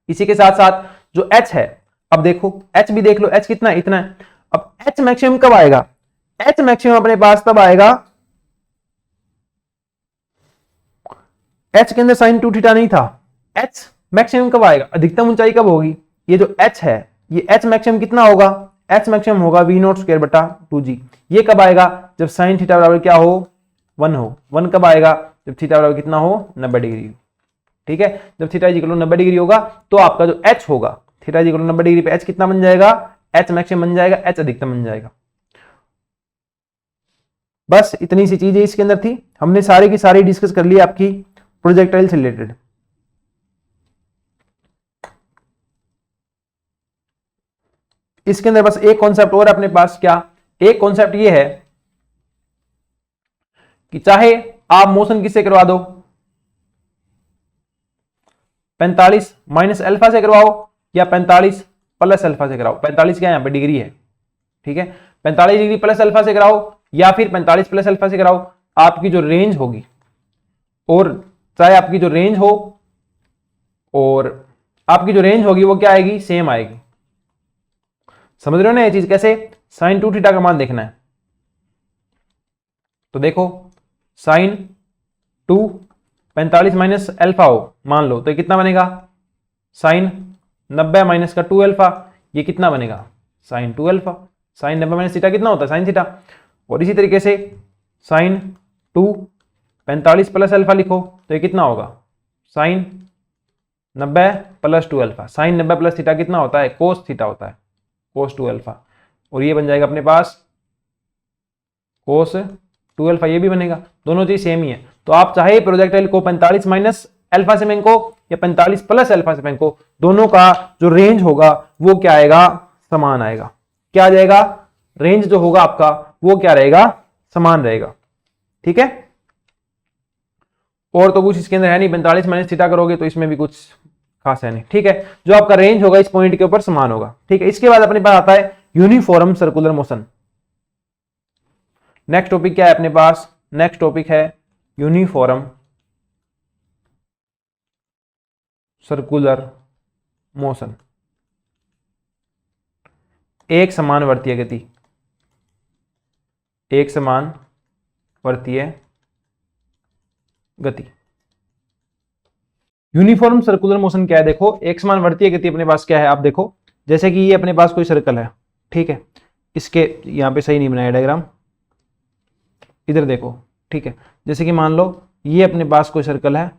इसी के साथ साथ जो एच है, अब देखो एच भी देख लो, एच कितना है? इतना है। अब एच मैक्सिमम कब आएगा? एच मैक्सिमम अपने पास तब आएगा, एच के अंदर साइन 2 थीटा नहीं था। एच मैक्सिमम कब आएगा? अधिकतम ऊंचाई कब होगी? ये जो एच है, ये एच मैक्सिमम कितना होगा? एच मैक्सिमम होगा वी नोट स्क्वायर बटा 2g। ये कब आएगा? जब साइन थीटा बराबर क्या हो? 1 हो। 1 कब आएगा? जब थीटा बराबर कितना हो? 90 डिग्री। ठीक है। जब theta is equal to 90 degree होगा तो आपका जो एच होगा, theta is equal to 90 degree पे एच कितना बन जाएगा? एच मैक्सिमम बन जाएगा, एच अधिकतम बन जाएगा। बस इतनी सी चीजें इसके अंदर थी, हमने सारी की सारी डिस्कस कर ली आपकी प्रोजेक्टाइल से रिलेटेड। इसके अंदर बस एक कॉन्सेप्ट और अपने पास, क्या? एक कॉन्सेप्ट ये है कि चाहे आप मोशन किससे करवा दो, 45 माइनस अल्फा से करवाओ या 45 प्लस अल्फा से कराओ। 45 क्या यहां पे डिग्री है, ठीक है। 45 डिग्री प्लस अल्फा से कराओ या फिर 45 प्लस अल्फा से कराओ, आपकी जो रेंज होगी, और चाहे आपकी जो रेंज हो और आपकी जो रेंज होगी वो क्या आएगी? सेम आएगी। समझ रहे हो ना ये चीज कैसे? साइन 2 थीटा का मान देखना है। तो देखो साइन 2 45 माइनस अल्फा हो मान लो, तो ये कितना बनेगा? साइन 90 माइनस का 2 अल्फा, ये कितना बनेगा? Sine 2 alpha. Sine 90 minus theta कितना होता है? Sine theta. और इसी तरीके से साइन 2 45 प्लस अल्फा लिखो, तो ये कितना होगा? Sine 90 plus 2 alpha. Sine 90 plus theta कितना होता है? कोस थीटा होता है, कोस 2 अल्फा। और ये बन जाएगा अपने पास कोस 2 अल्फा, ये भी बनेगा, दोनों चीज सेम ही है। तो आप चाहे प्रोजेक्टाइल को 45 माइनस अल्फा से फेंको या 45 प्लस अल्फा से फेंको, दोनों का जो रेंज होगा वो क्या आएगा? समान आएगा। क्या आ जाएगा? रेंज जो होगा आपका वो क्या रहेगा? समान रहेगा। ठीक है, और तो कुछ इसके अंदर है नहीं, 45 माइनस थीटा करोगे तो इसमें भी कुछ खास है नहीं। ठीक है, जो आपका रेंज होगा इस पॉइंट के ऊपर समान होगा। ठीक है, इसके बाद अपने पास आता है uniform circular motion. Next topic क्या है अपने पास? नेक्स्ट टॉपिक है यूनिफॉर्म सर्कुलर मोशन। एक समान वर्तीय गति, एक समान वर्तीय गति। यूनिफॉर्म सर्कुलर मोशन क्या है? देखो एक समान वर्तीय गति अपने पास क्या है? आप देखो, जैसे कि ये अपने पास कोई सर्कल है, ठीक है, इसके यहां पे सही नहीं बनाया डायग्राम, इधर देखो, ठीक है, जैसे कि मान लो ये अपने पास कोई सर्कल है,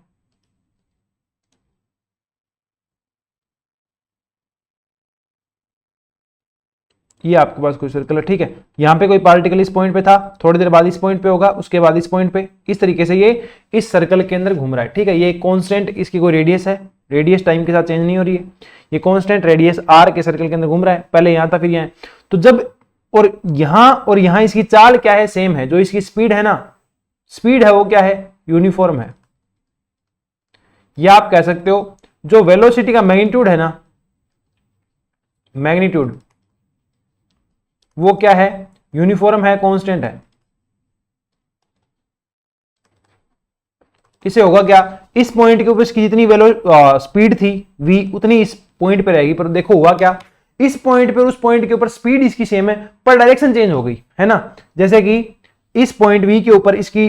ये आपके पास कोई सर्कल है, ठीक है, यहां पे कोई पार्टिकल इस पॉइंट पे था, थोड़ी देर बाद इस पॉइंट पे होगा, उसके बाद इस पॉइंट पे, इस तरीके से ये इस सर्कल के अंदर घूम रहा है। ठीक है, ये कांस्टेंट इसकी कोई रेडियस है, रेडियस टाइम के साथ चेंज नहीं हो रही है, ये कांस्टेंट रेडियस आर के सर्कल के अंदर घूम रहा है, पहले यहां था फिर यहां। तो जब और यहां इसकी चाल क्या है? सेम है। जो इसकी स्पीड है ना, स्पीड है वो क्या है? यूनिफॉर्म है। या आप कह सकते हो जो वेलोसिटी का मैग्नीट्यूड है ना, मैग्नीट्यूड वो क्या है? यूनिफॉर्म है, कांस्टेंट है। इससे होगा क्या? इस पॉइंट के ऊपर इसकी जितनी स्पीड थी v, उतनी इस पॉइंट पे रहेगी। पर देखो हुआ क्या, इस पॉइंट पे और उस पॉइंट के ऊपर स्पीड इसकी सेम है, पर डायरेक्शन चेंज हो गई है ना। जैसे कि इस पॉइंट v के ऊपर इसकी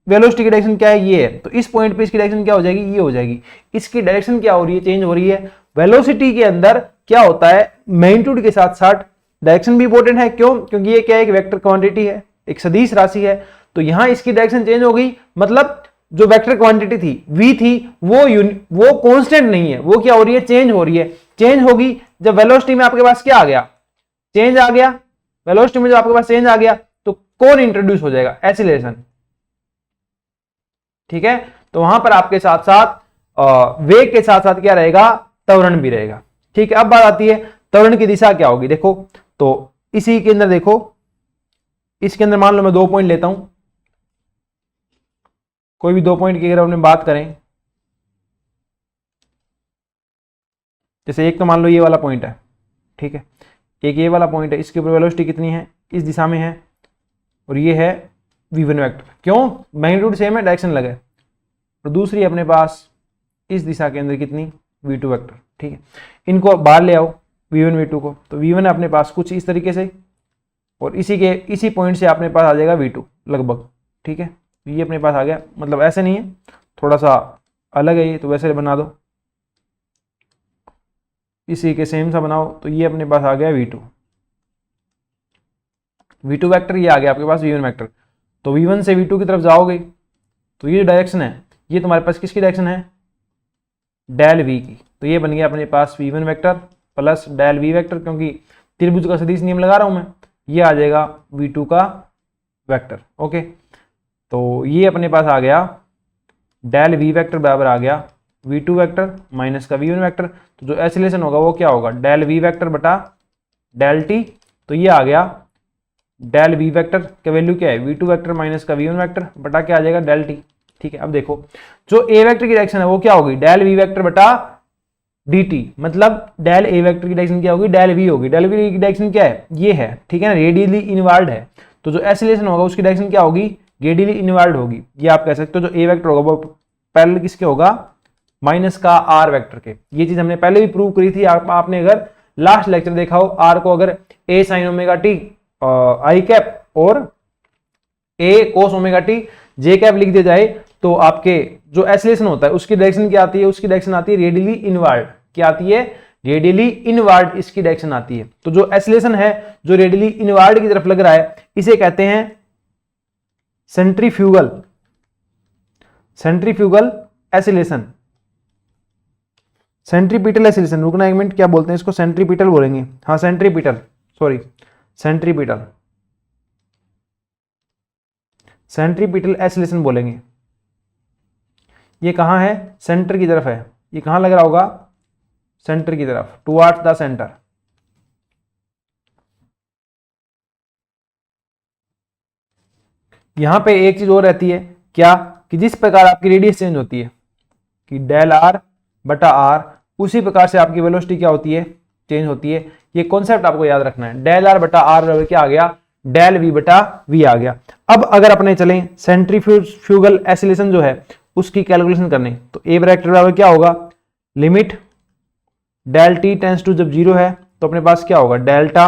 वेलोसिटी की डायरेक्शन क्या है? ये है, तो इस पॉइंट पे इसकी डायरेक्शन क्या हो जाएगी? ये हो जाएगी। इसकी डायरेक्शन क्या हो रही है? चेंज हो रही है। वेलोसिटी के अंदर क्या होता है? मैग्नीट्यूड के साथ साथ डायरेक्शन भी इंपॉर्टेंट है। क्यों? क्योंकि ये क्या है? एक वेक्टर क्वांटिटी है, एक सदिश राशि है। तो यहां इसकी डायरेक्शन चेंज हो गई, मतलब जो वेक्टर क्वांटिटी थी v थी वो कांस्टेंट नहीं है, वो क्या हो रही है? चेंज हो रही है। चेंज होगी जब वेलोसिटी में आपके पास क्या आ गया? चेंज आ गया। वेलोसिटी में जब आपके पास चेंज आ गया तो कौन इंट्रोड्यूस हो जाएगा? एक्सीलरेशन। ठीक है, तो वहां पर आपके साथ साथ वेग के साथ साथ क्या रहेगा? त्वरण भी रहेगा। ठीक है, अब बात आती है त्वरण की दिशा क्या होगी। देखो तो इसी के अंदर देखो, इसके अंदर मान लो मैं 2 पॉइंट लेता हूं, कोई भी 2 पॉइंट की अगर अपने बात करें, जैसे एक तो मान लो ये वाला पॉइंट है, ठीक है, एक ये वाला पॉइंट है, इसके ऊपर वेलोसिटी कितनी है? इस दिशा में है, और ये है v1 वेक्टर। क्यों? मैग्नीट्यूड सेम है, डायरेक्शन लगे। और दूसरी अपने पास इस दिशा के अंदर कितनी? v2 vector. ठीक है, इनको बाहर ले आओ v1 v2 को, तो v1 है अपने पास कुछ इस तरीके से, और इसी पॉइंट से अपने पास आ जाएगा v2 लगभग। ठीक है, ये अपने पास आ गया, मतलब ऐसे नहीं है, थोड़ा सा अलग है ये, तो वैसे बना दो, इसी के सेम सा बनाओ, तो ये अपने पास आ गया v2 वेक्टर, ये आ गया आपके पास v1 वेक्टर। तो v1 से v2 की तरफ जाओगे तो ये डायरेक्शन है, ये तुम्हारे पास किसकी डायरेक्शन है? डेल v की। तो ये बन गया अपने पास v1 vector plus del v vector, क्योंकि त्रिभुज का सदिश नियम लगा रहा हूं मैं, ये आ जाएगा v2 का वेक्टर। ओके, तो ये अपने पास आ गया डेल v वेक्टर बराबर आ गया v2 वेक्टर माइनस का v1 वेक्टर। तो जो एक्सीलरेशन होगा वो क्या होगा? डेल v वेक्टर बटा डेल t। तो ये आ गया डेल v वेक्टर का वैल्यू क्या है? v2 वेक्टर माइनस का v1 वेक्टर बटा क्या आ जाएगा? Del t। ठीक है, अब देखो जो a वेक्टर की डायरेक्शन है वो क्या होगी? डेल v वेक्टर बटा dt, मतलब डेल a वेक्टर की डायरेक्शन क्या होगी? डेल v होगी। डेल v की डायरेक्शन क्या है? ये है, ठीक है ना, रेडियली इनवर्ड है। तो जो एक्सीलरेशन होगा उसकी डायरेक्शन क्या होगी? रेडियली इनवर्ड होगी। ये आप कह सकते हो जो a वेक्टर होगा वो पैरेलल किसके होगा? माइनस का r वेक्टर के। ये चीज हमने पहले भी प्रूव करी थी, आपने अगर लास्ट लेक्चर देखा हो, आर को अगर A sine omega T I cap और A cos omega T J cap लिख दिया जाए तो आपके जो एसिलेशन होता है उसकी डायरेक्शन क्या आती है, उसकी डायरेक्शन आती है रेडियली इनवर्ड। क्या आती है? रेडियली इनवर्ड इसकी डायरेक्शन आती है। तो जो एसिलेशन है जो रेडियली इनवर्ड की तरफ लग रहा है इसे कहते हैं centrifugal, centrifugal acceleration, centripetal acceleration. रुकना एक मिनट, क्या बोलते हैं इसको? सेंट्रीपिटल बोलेंगे, हाँ centripetal, sorry centripetal, centripetal acceleration बोलेंगे। ये कहां है? सेंटर की तरफ है। ये कहां लग रहा होगा? सेंटर की तरफ, टुवर्ड्स द सेंटर। यहां पे एक चीज और रहती है, क्या? कि जिस प्रकार आपकी रेडियस चेंज होती है कि डेल आर बटा आर, उसी प्रकार से आपकी वेलोसिटी क्या होती है? चेंज होती है। ये कॉन्सेप्ट आपको याद रखना है। डेल आर बटा आर बराबर क्या आ गया? डेल वी बटा वी आ गया। अब अगर अपने चलें सेंट्रीफ्यूगल एसिलेशन जो है उसकी कैलकुलेशन करने, तो ए ब्रैकेट बराबर क्या होगा? Limit del t tends to, जब जीरो है तो अपने पास क्या होगा? डेल्टा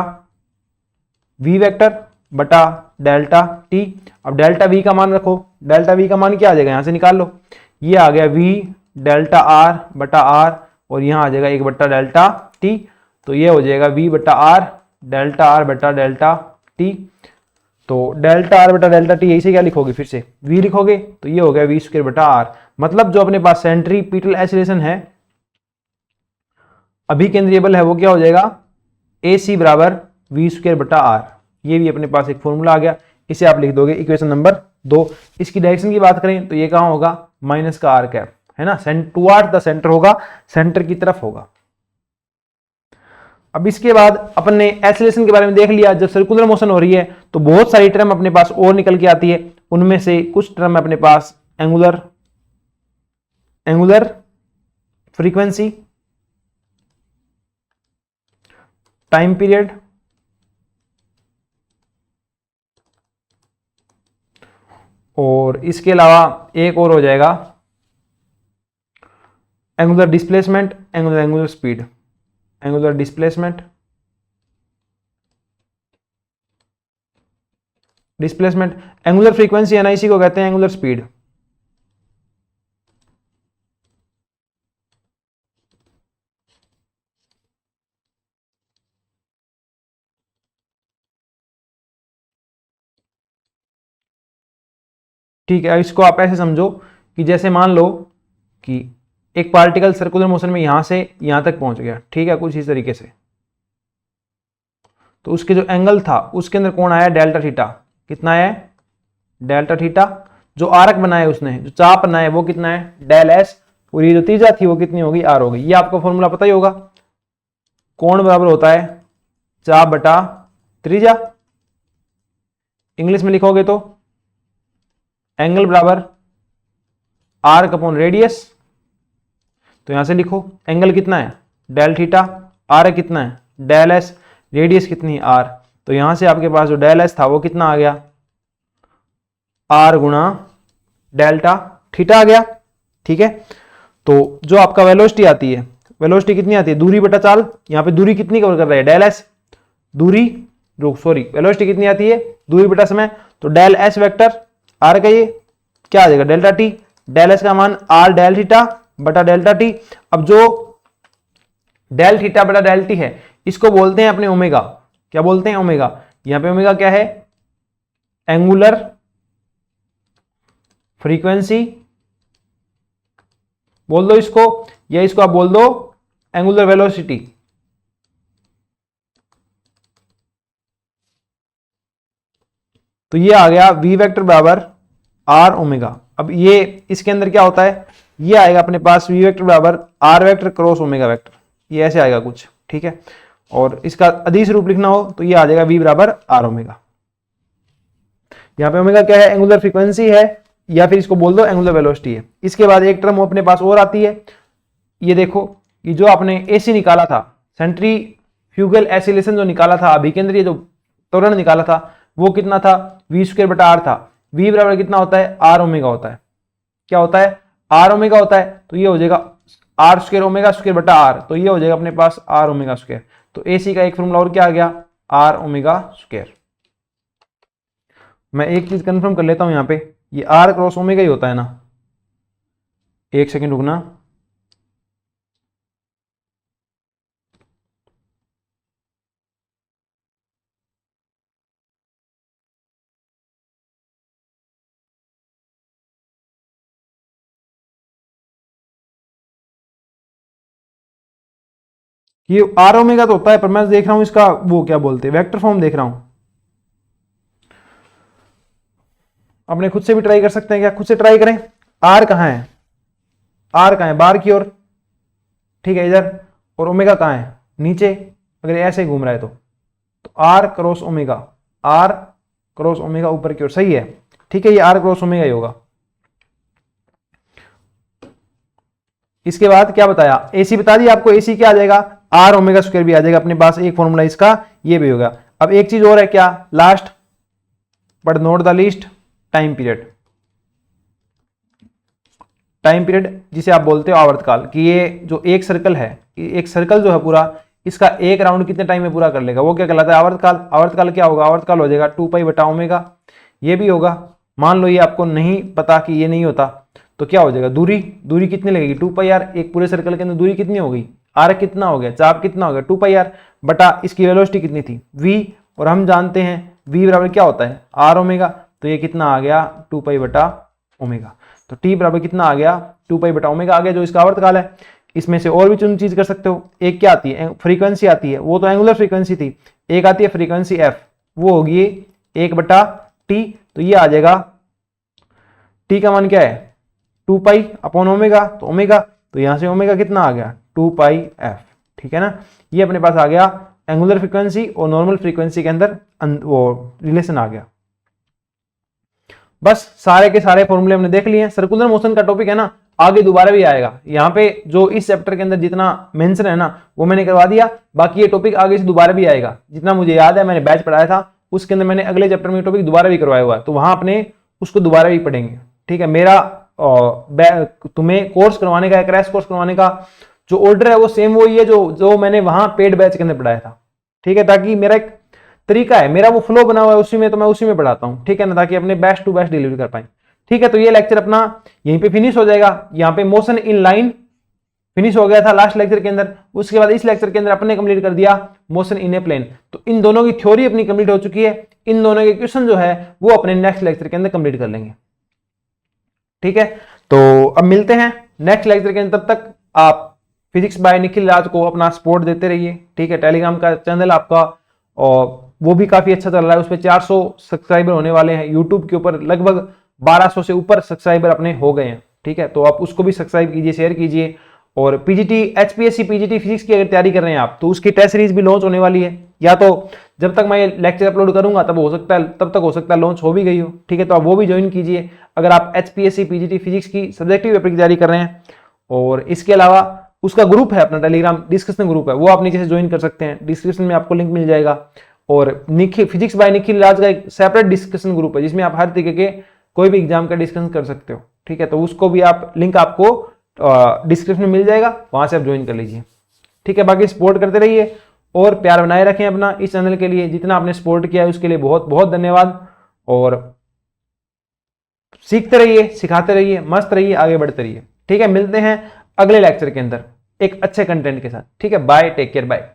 वी वेक्टर बटा डेल्टा टी। अब डेल्टा वी का मान रखो, डेल्टा वी का मान क्या आ जाएगा? यहां से निकाल लो, ये आ गया वी डेल्टा आर बटा आर और यहां आ जाएगा 1 बट्टा डेल्टा टी। तो ये हो जाएगा वी बटा आर डेल्टा आर बटा डेल्टा टी। तो डेल्टा आर बटा डेल्टा टी, इसे क्या लिखोगे? फिर से वी लिखोगे, तो ये हो गया वी स्क्वायर बटा आर। मतलब जो अपने पास सेंट्रीपिटल एसिलेशन है अभिकेंद्रीयबल है वो क्या हो जाएगा? ए सी बराबर वी स्क्वायर बटा आर। ये भी अपने पास एक फॉर्मूला आ गया, इसे आप लिख दोगे इक्वेशन नंबर 2। इसकी डायरेक्शन की बात करें तो ये कहां होगा? माइनस का आर कैप है ना, टुवर्ड्स द सेंटर होगा, सेंटर की तरफ होगा। अब इसके बाद अपन ने एसिलेशन के बारे में देख लिया। जब सर्कुलर मोशन हो रही है तो बहुत सारी टर्म अपने पास और निकल के आती है, उनमें से कुछ टर्म अपने पास एंगुलर फ्रीक्वेंसी, टाइम पीरियड और इसके अलावा एक और हो जाएगा angular displacement, angular speed, angular displacement, angular frequency है ना, इसी को कहते हैं एंगुलर स्पीड। ठीक है, इसको आप ऐसे समझो कि जैसे मान लो कि एक पार्टिकल सर्कुलर मोशन में यहां से यहां तक पहुंच गया, ठीक है, कुछ इस तरीके से। तो उसके जो एंगल था उसके अंदर कौन आया? Delta theta. कितना है? Delta theta. जो आर्क बनाया उसने, जो चाप बनाया वो कितना है? Del s. और ये जो त्रिज्या थी वो कितनी होगी? आर होगी। ये आपको फॉर्मूला पता ही होगा। कोण बराबर होता है चाप बटा त्रिज्या। इंग्लिश में लिखोगे तो एंगल बराबर आर्क अपॉन रेडियस। तो यहां से लिखो एंगल कितना है? Del theta. आर कितना है? Del S. रेडियस कितनी है? आर। तो यहां से आपके पास जो डेल एस था वो कितना आ गया? आर गुणा डेल्टा थीटा आ गया। ठीक है, तो जो आपका वेलोसिटी आती है, वेलोसिटी कितनी आती है? दूरी बटा चाल। यहां पे दूरी कितनी कवर कर रहा है? Del S. दूरी वेलोसिटी कितनी आती है? दूरी बटा समय। तो डेल एस वेक्टर आर का ये क्या आ जाएगा? Delta T. डेल एस का मान आर डेल थीटा बटा डेल्टा टी। अब जो डेल थीटा बटा डेल टी है इसको बोलते हैं अपने ओमेगा। क्या बोलते हैं? ओमेगा। यहां पे ओमेगा क्या है? एंगुलर फ्रीक्वेंसी बोल दो इसको, या इसको आप बोल दो एंगुलर वेलोसिटी। तो ये आ गया वी वेक्टर बराबर आर ओमेगा। अब ये इसके अंदर क्या होता है? ये आएगा अपने पास वी वेक्टर बराबर r vector cross omega vector. ये ऐसे आएगा कुछ, ठीक है। और इसका अदिश रूप लिखना हो तो ये आ जाएगा वी बराबर आर ओमेगा। यहां पे ओमेगा क्या है? एंगुलर फ्रीक्वेंसी है, या फिर इसको बोल दो एंगुलर वेलोसिटी है। इसके बाद एक टर्म अपने पास और आती है, ये देखो कि जो आपने एसी निकाला था, सेंट्रीफ्यूगल एसिलेशन जो निकाला था, अभिकेंद्रीय जो त्वरण निकाला था, वो कितना था? वी स्क्वायर बटा आर था। वी बराबर कितना होता है? आर ओमेगा होता है। क्या होता है? आर ओमेगा होता है। तो ये हो जाएगा आर स्क्वायर ओमेगा स्क्वायर बटा आर, तो ये हो जाएगा अपने पास आर ओमेगा स्क्वायर। तो AC का एक फॉर्मूला और क्या आ गया, आर ओमेगा स्क्वायर। मैं एक चीज कंफर्म कर लेता हूं यहां पे, ये आर क्रॉस ओमेगा ही होता है ना, एक सेकंड रुकना। ये आर ओमेगा तो होता है, पर मैं देख रहा हूं इसका वो क्या बोलते हैं, वेक्टर फॉर्म देख रहा हूं। अपने खुद से भी ट्राई कर सकते हैं क्या, खुद से ट्राई करें। आर कहां है, आर कहां है, बाहर की ओर, ठीक है इधर, और ओमेगा कहां है, नीचे, अगर ऐसे घूम रहा है तो r cross omega, r cross omega ऊपर की ओर, सही है, ठीक है, ये आर क्रॉस ओमेगा ही होगा। इसके बाद क्या बताया, AC बता दिया आपको, AC क्या आ जाएगा, आर ओमेगा स्क्वायर भी आ जाएगा अपने पास, एक फॉर्मूला इसका ये भी होगा। अब एक चीज और है क्या, last but not the least, time period. Time period जिसे आप बोलते हो आवर्तकाल, कि ये जो एक सर्कल है, एक सर्कल जो है पूरा, इसका एक राउंड कितने टाइम में पूरा कर लेगा, वो क्या कहलाता है, आवर्तकाल। आवर्तकाल क्या होगा, आवर्तकाल हो जाएगा 2 पाई बटा ओमेगा, ये भी होगा। मान लो ये आपको नहीं पता कि ये नहीं होता, तो क्या हो जाएगा, दूरी, दूरी कितनी लगेगी 2 पाई आर, एक पूरे सर्कल के अंदर दूरी कितनी होगी, आर कितना हो गया, चाप कितना हो गया 2 पाई आर, बटा इसकी वेलोसिटी कितनी थी v, और हम जानते हैं v बराबर क्या होता है, आर ओमेगा, तो ये कितना आ गया 2 पाई बटा ओमेगा। तो t बराबर कितना आ गया 2 पाई बटा ओमेगा आ गया, जो इसका आवर्तकाल है। इसमें से और भी चुन चीज कर सकते हो, एक क्या आती है, फ्रीक्वेंसी आती है, वो तो एंगुलर फ्रीक्वेंसी थी, एक आती है फ्रीक्वेंसी f, वो होगी 1 बटा t, तो ये आ जाएगा, t का मान क्या है 2 पाई अपॉन ओमेगा, तो ओमेगा, तो यहां से ओमेगा कितना आ गया 2 पाई f, ठीक है ना। ये अपने पास आ गया एंगुलर फ्रीक्वेंसी और नॉर्मल फ्रीक्वेंसी के अंदर वो रिलेशन आ गया। बस सारे के सारे फॉर्मूले हमने देख लिए हैं। सर्कुलर मोशन का टॉपिक है ना, आगे दोबारा भी आएगा, यहाँ पे जो इस चैप्टर के अंदर जितना मेंशन है ना वो मैंने करवा दिया, बाकी ये टॉपिक आगे से दोबारा भी आएगा। जितना मुझे याद है मैंने बैच पढ़ाया था उसके अंदर मैंने अगले चैप्टर में टॉपिक दोबारा भी करवाया हुआ है, तो वहां अपने उसको दोबारा भी पढ़ेंगे, ठीक है। मेरा तुम्हें कोर्स करवाने का, क्रैश कोर्स करवाने का जो ऑर्डर है वो सेम वही है जो मैंने वहां पेड बैच के अंदर पढ़ाया था, ठीक है, ताकि मेरा एक तरीका है, मेरा वो फ्लो बना हुआ है उसी में, तो मैं उसी में पढ़ाता हूं, ठीक है ना, ताकि अपने बेस्ट टू बेस्ट डिलीवरी कर पाए, ठीक है। तो ये लेक्चर अपना यहीं पे फिनिश हो जाएगा। यहाँ पे मोशन इन लाइन फिनिश हो गया था लास्ट लेक्चर के अंदर, उसके बाद इस लेक्चर के अंदर अपने कंप्लीट कर दिया मोशन इन ए प्लेन। तो इन दोनों की थ्योरी अपनी कंप्लीट हो चुकी है, इन दोनों के क्वेश्चन जो है वो अपने नेक्स्ट लेक्चर के अंदर कंप्लीट कर लेंगे, ठीक है। तो अब मिलते हैं नेक्स्ट लेक्चर के अंदर, तब तक आप फिजिक्स बाय निखिल राज को अपना सपोर्ट देते रहिए, ठीक है। टेलीग्राम का चैनल आपका और वो भी काफी अच्छा चल रहा है, उस पर 400 सब्सक्राइबर होने वाले हैं, यूट्यूब के ऊपर लगभग 1200 से ऊपर सब्सक्राइबर अपने हो गए हैं, ठीक है। तो आप उसको भी सब्सक्राइब कीजिए, शेयर कीजिए। और पीजीटी HPSC पीजीटी फिजिक्स की अगर तैयारी कर रहे हैं आप, तो उसकी टेस्ट सीरीज भी लॉन्च होने वाली है, या तो जब तक मैं ये लेक्चर अपलोड करूंगा तब तक हो सकता है लॉन्च हो भी गई हो, ठीक है। तो आप वो भी ज्वाइन कीजिए अगर आप HPSC पीजीटी फिजिक्स की सब्जेक्टिव पेपर की तैयारी कर रहे हैं। और इसके अलावा उसका ग्रुप है अपना टेलीग्राम डिस्कशन ग्रुप है, वो आप नीचे से ज्वाइन कर सकते हैं, डिस्क्रिप्शन में आपको लिंक मिल जाएगा। और निखिल फिजिक्स बाय निखिल राज का एक सेपरेट डिस्कशन ग्रुप है जिसमें आप हर तरीके के कोई भी एग्जाम का डिस्कशन कर सकते हो, ठीक है। तो उसको भी आप लिंक आपको डिस्क्रिप्शन में मिल जाएगा, वहां से आप ज्वाइन कर लीजिए, ठीक है। बाकी सपोर्ट करते रहिए और प्यार बनाए रखें अपना इस चैनल के लिए। जितना आपने सपोर्ट किया है उसके लिए बहुत बहुत धन्यवाद। और सीखते रहिए, सिखाते रहिए, मस्त रहिए, आगे बढ़ते रहिए, ठीक है। मिलते हैं अगले लेक्चर के अंदर एक अच्छे कंटेंट के साथ, ठीक है। Bye, take care, bye.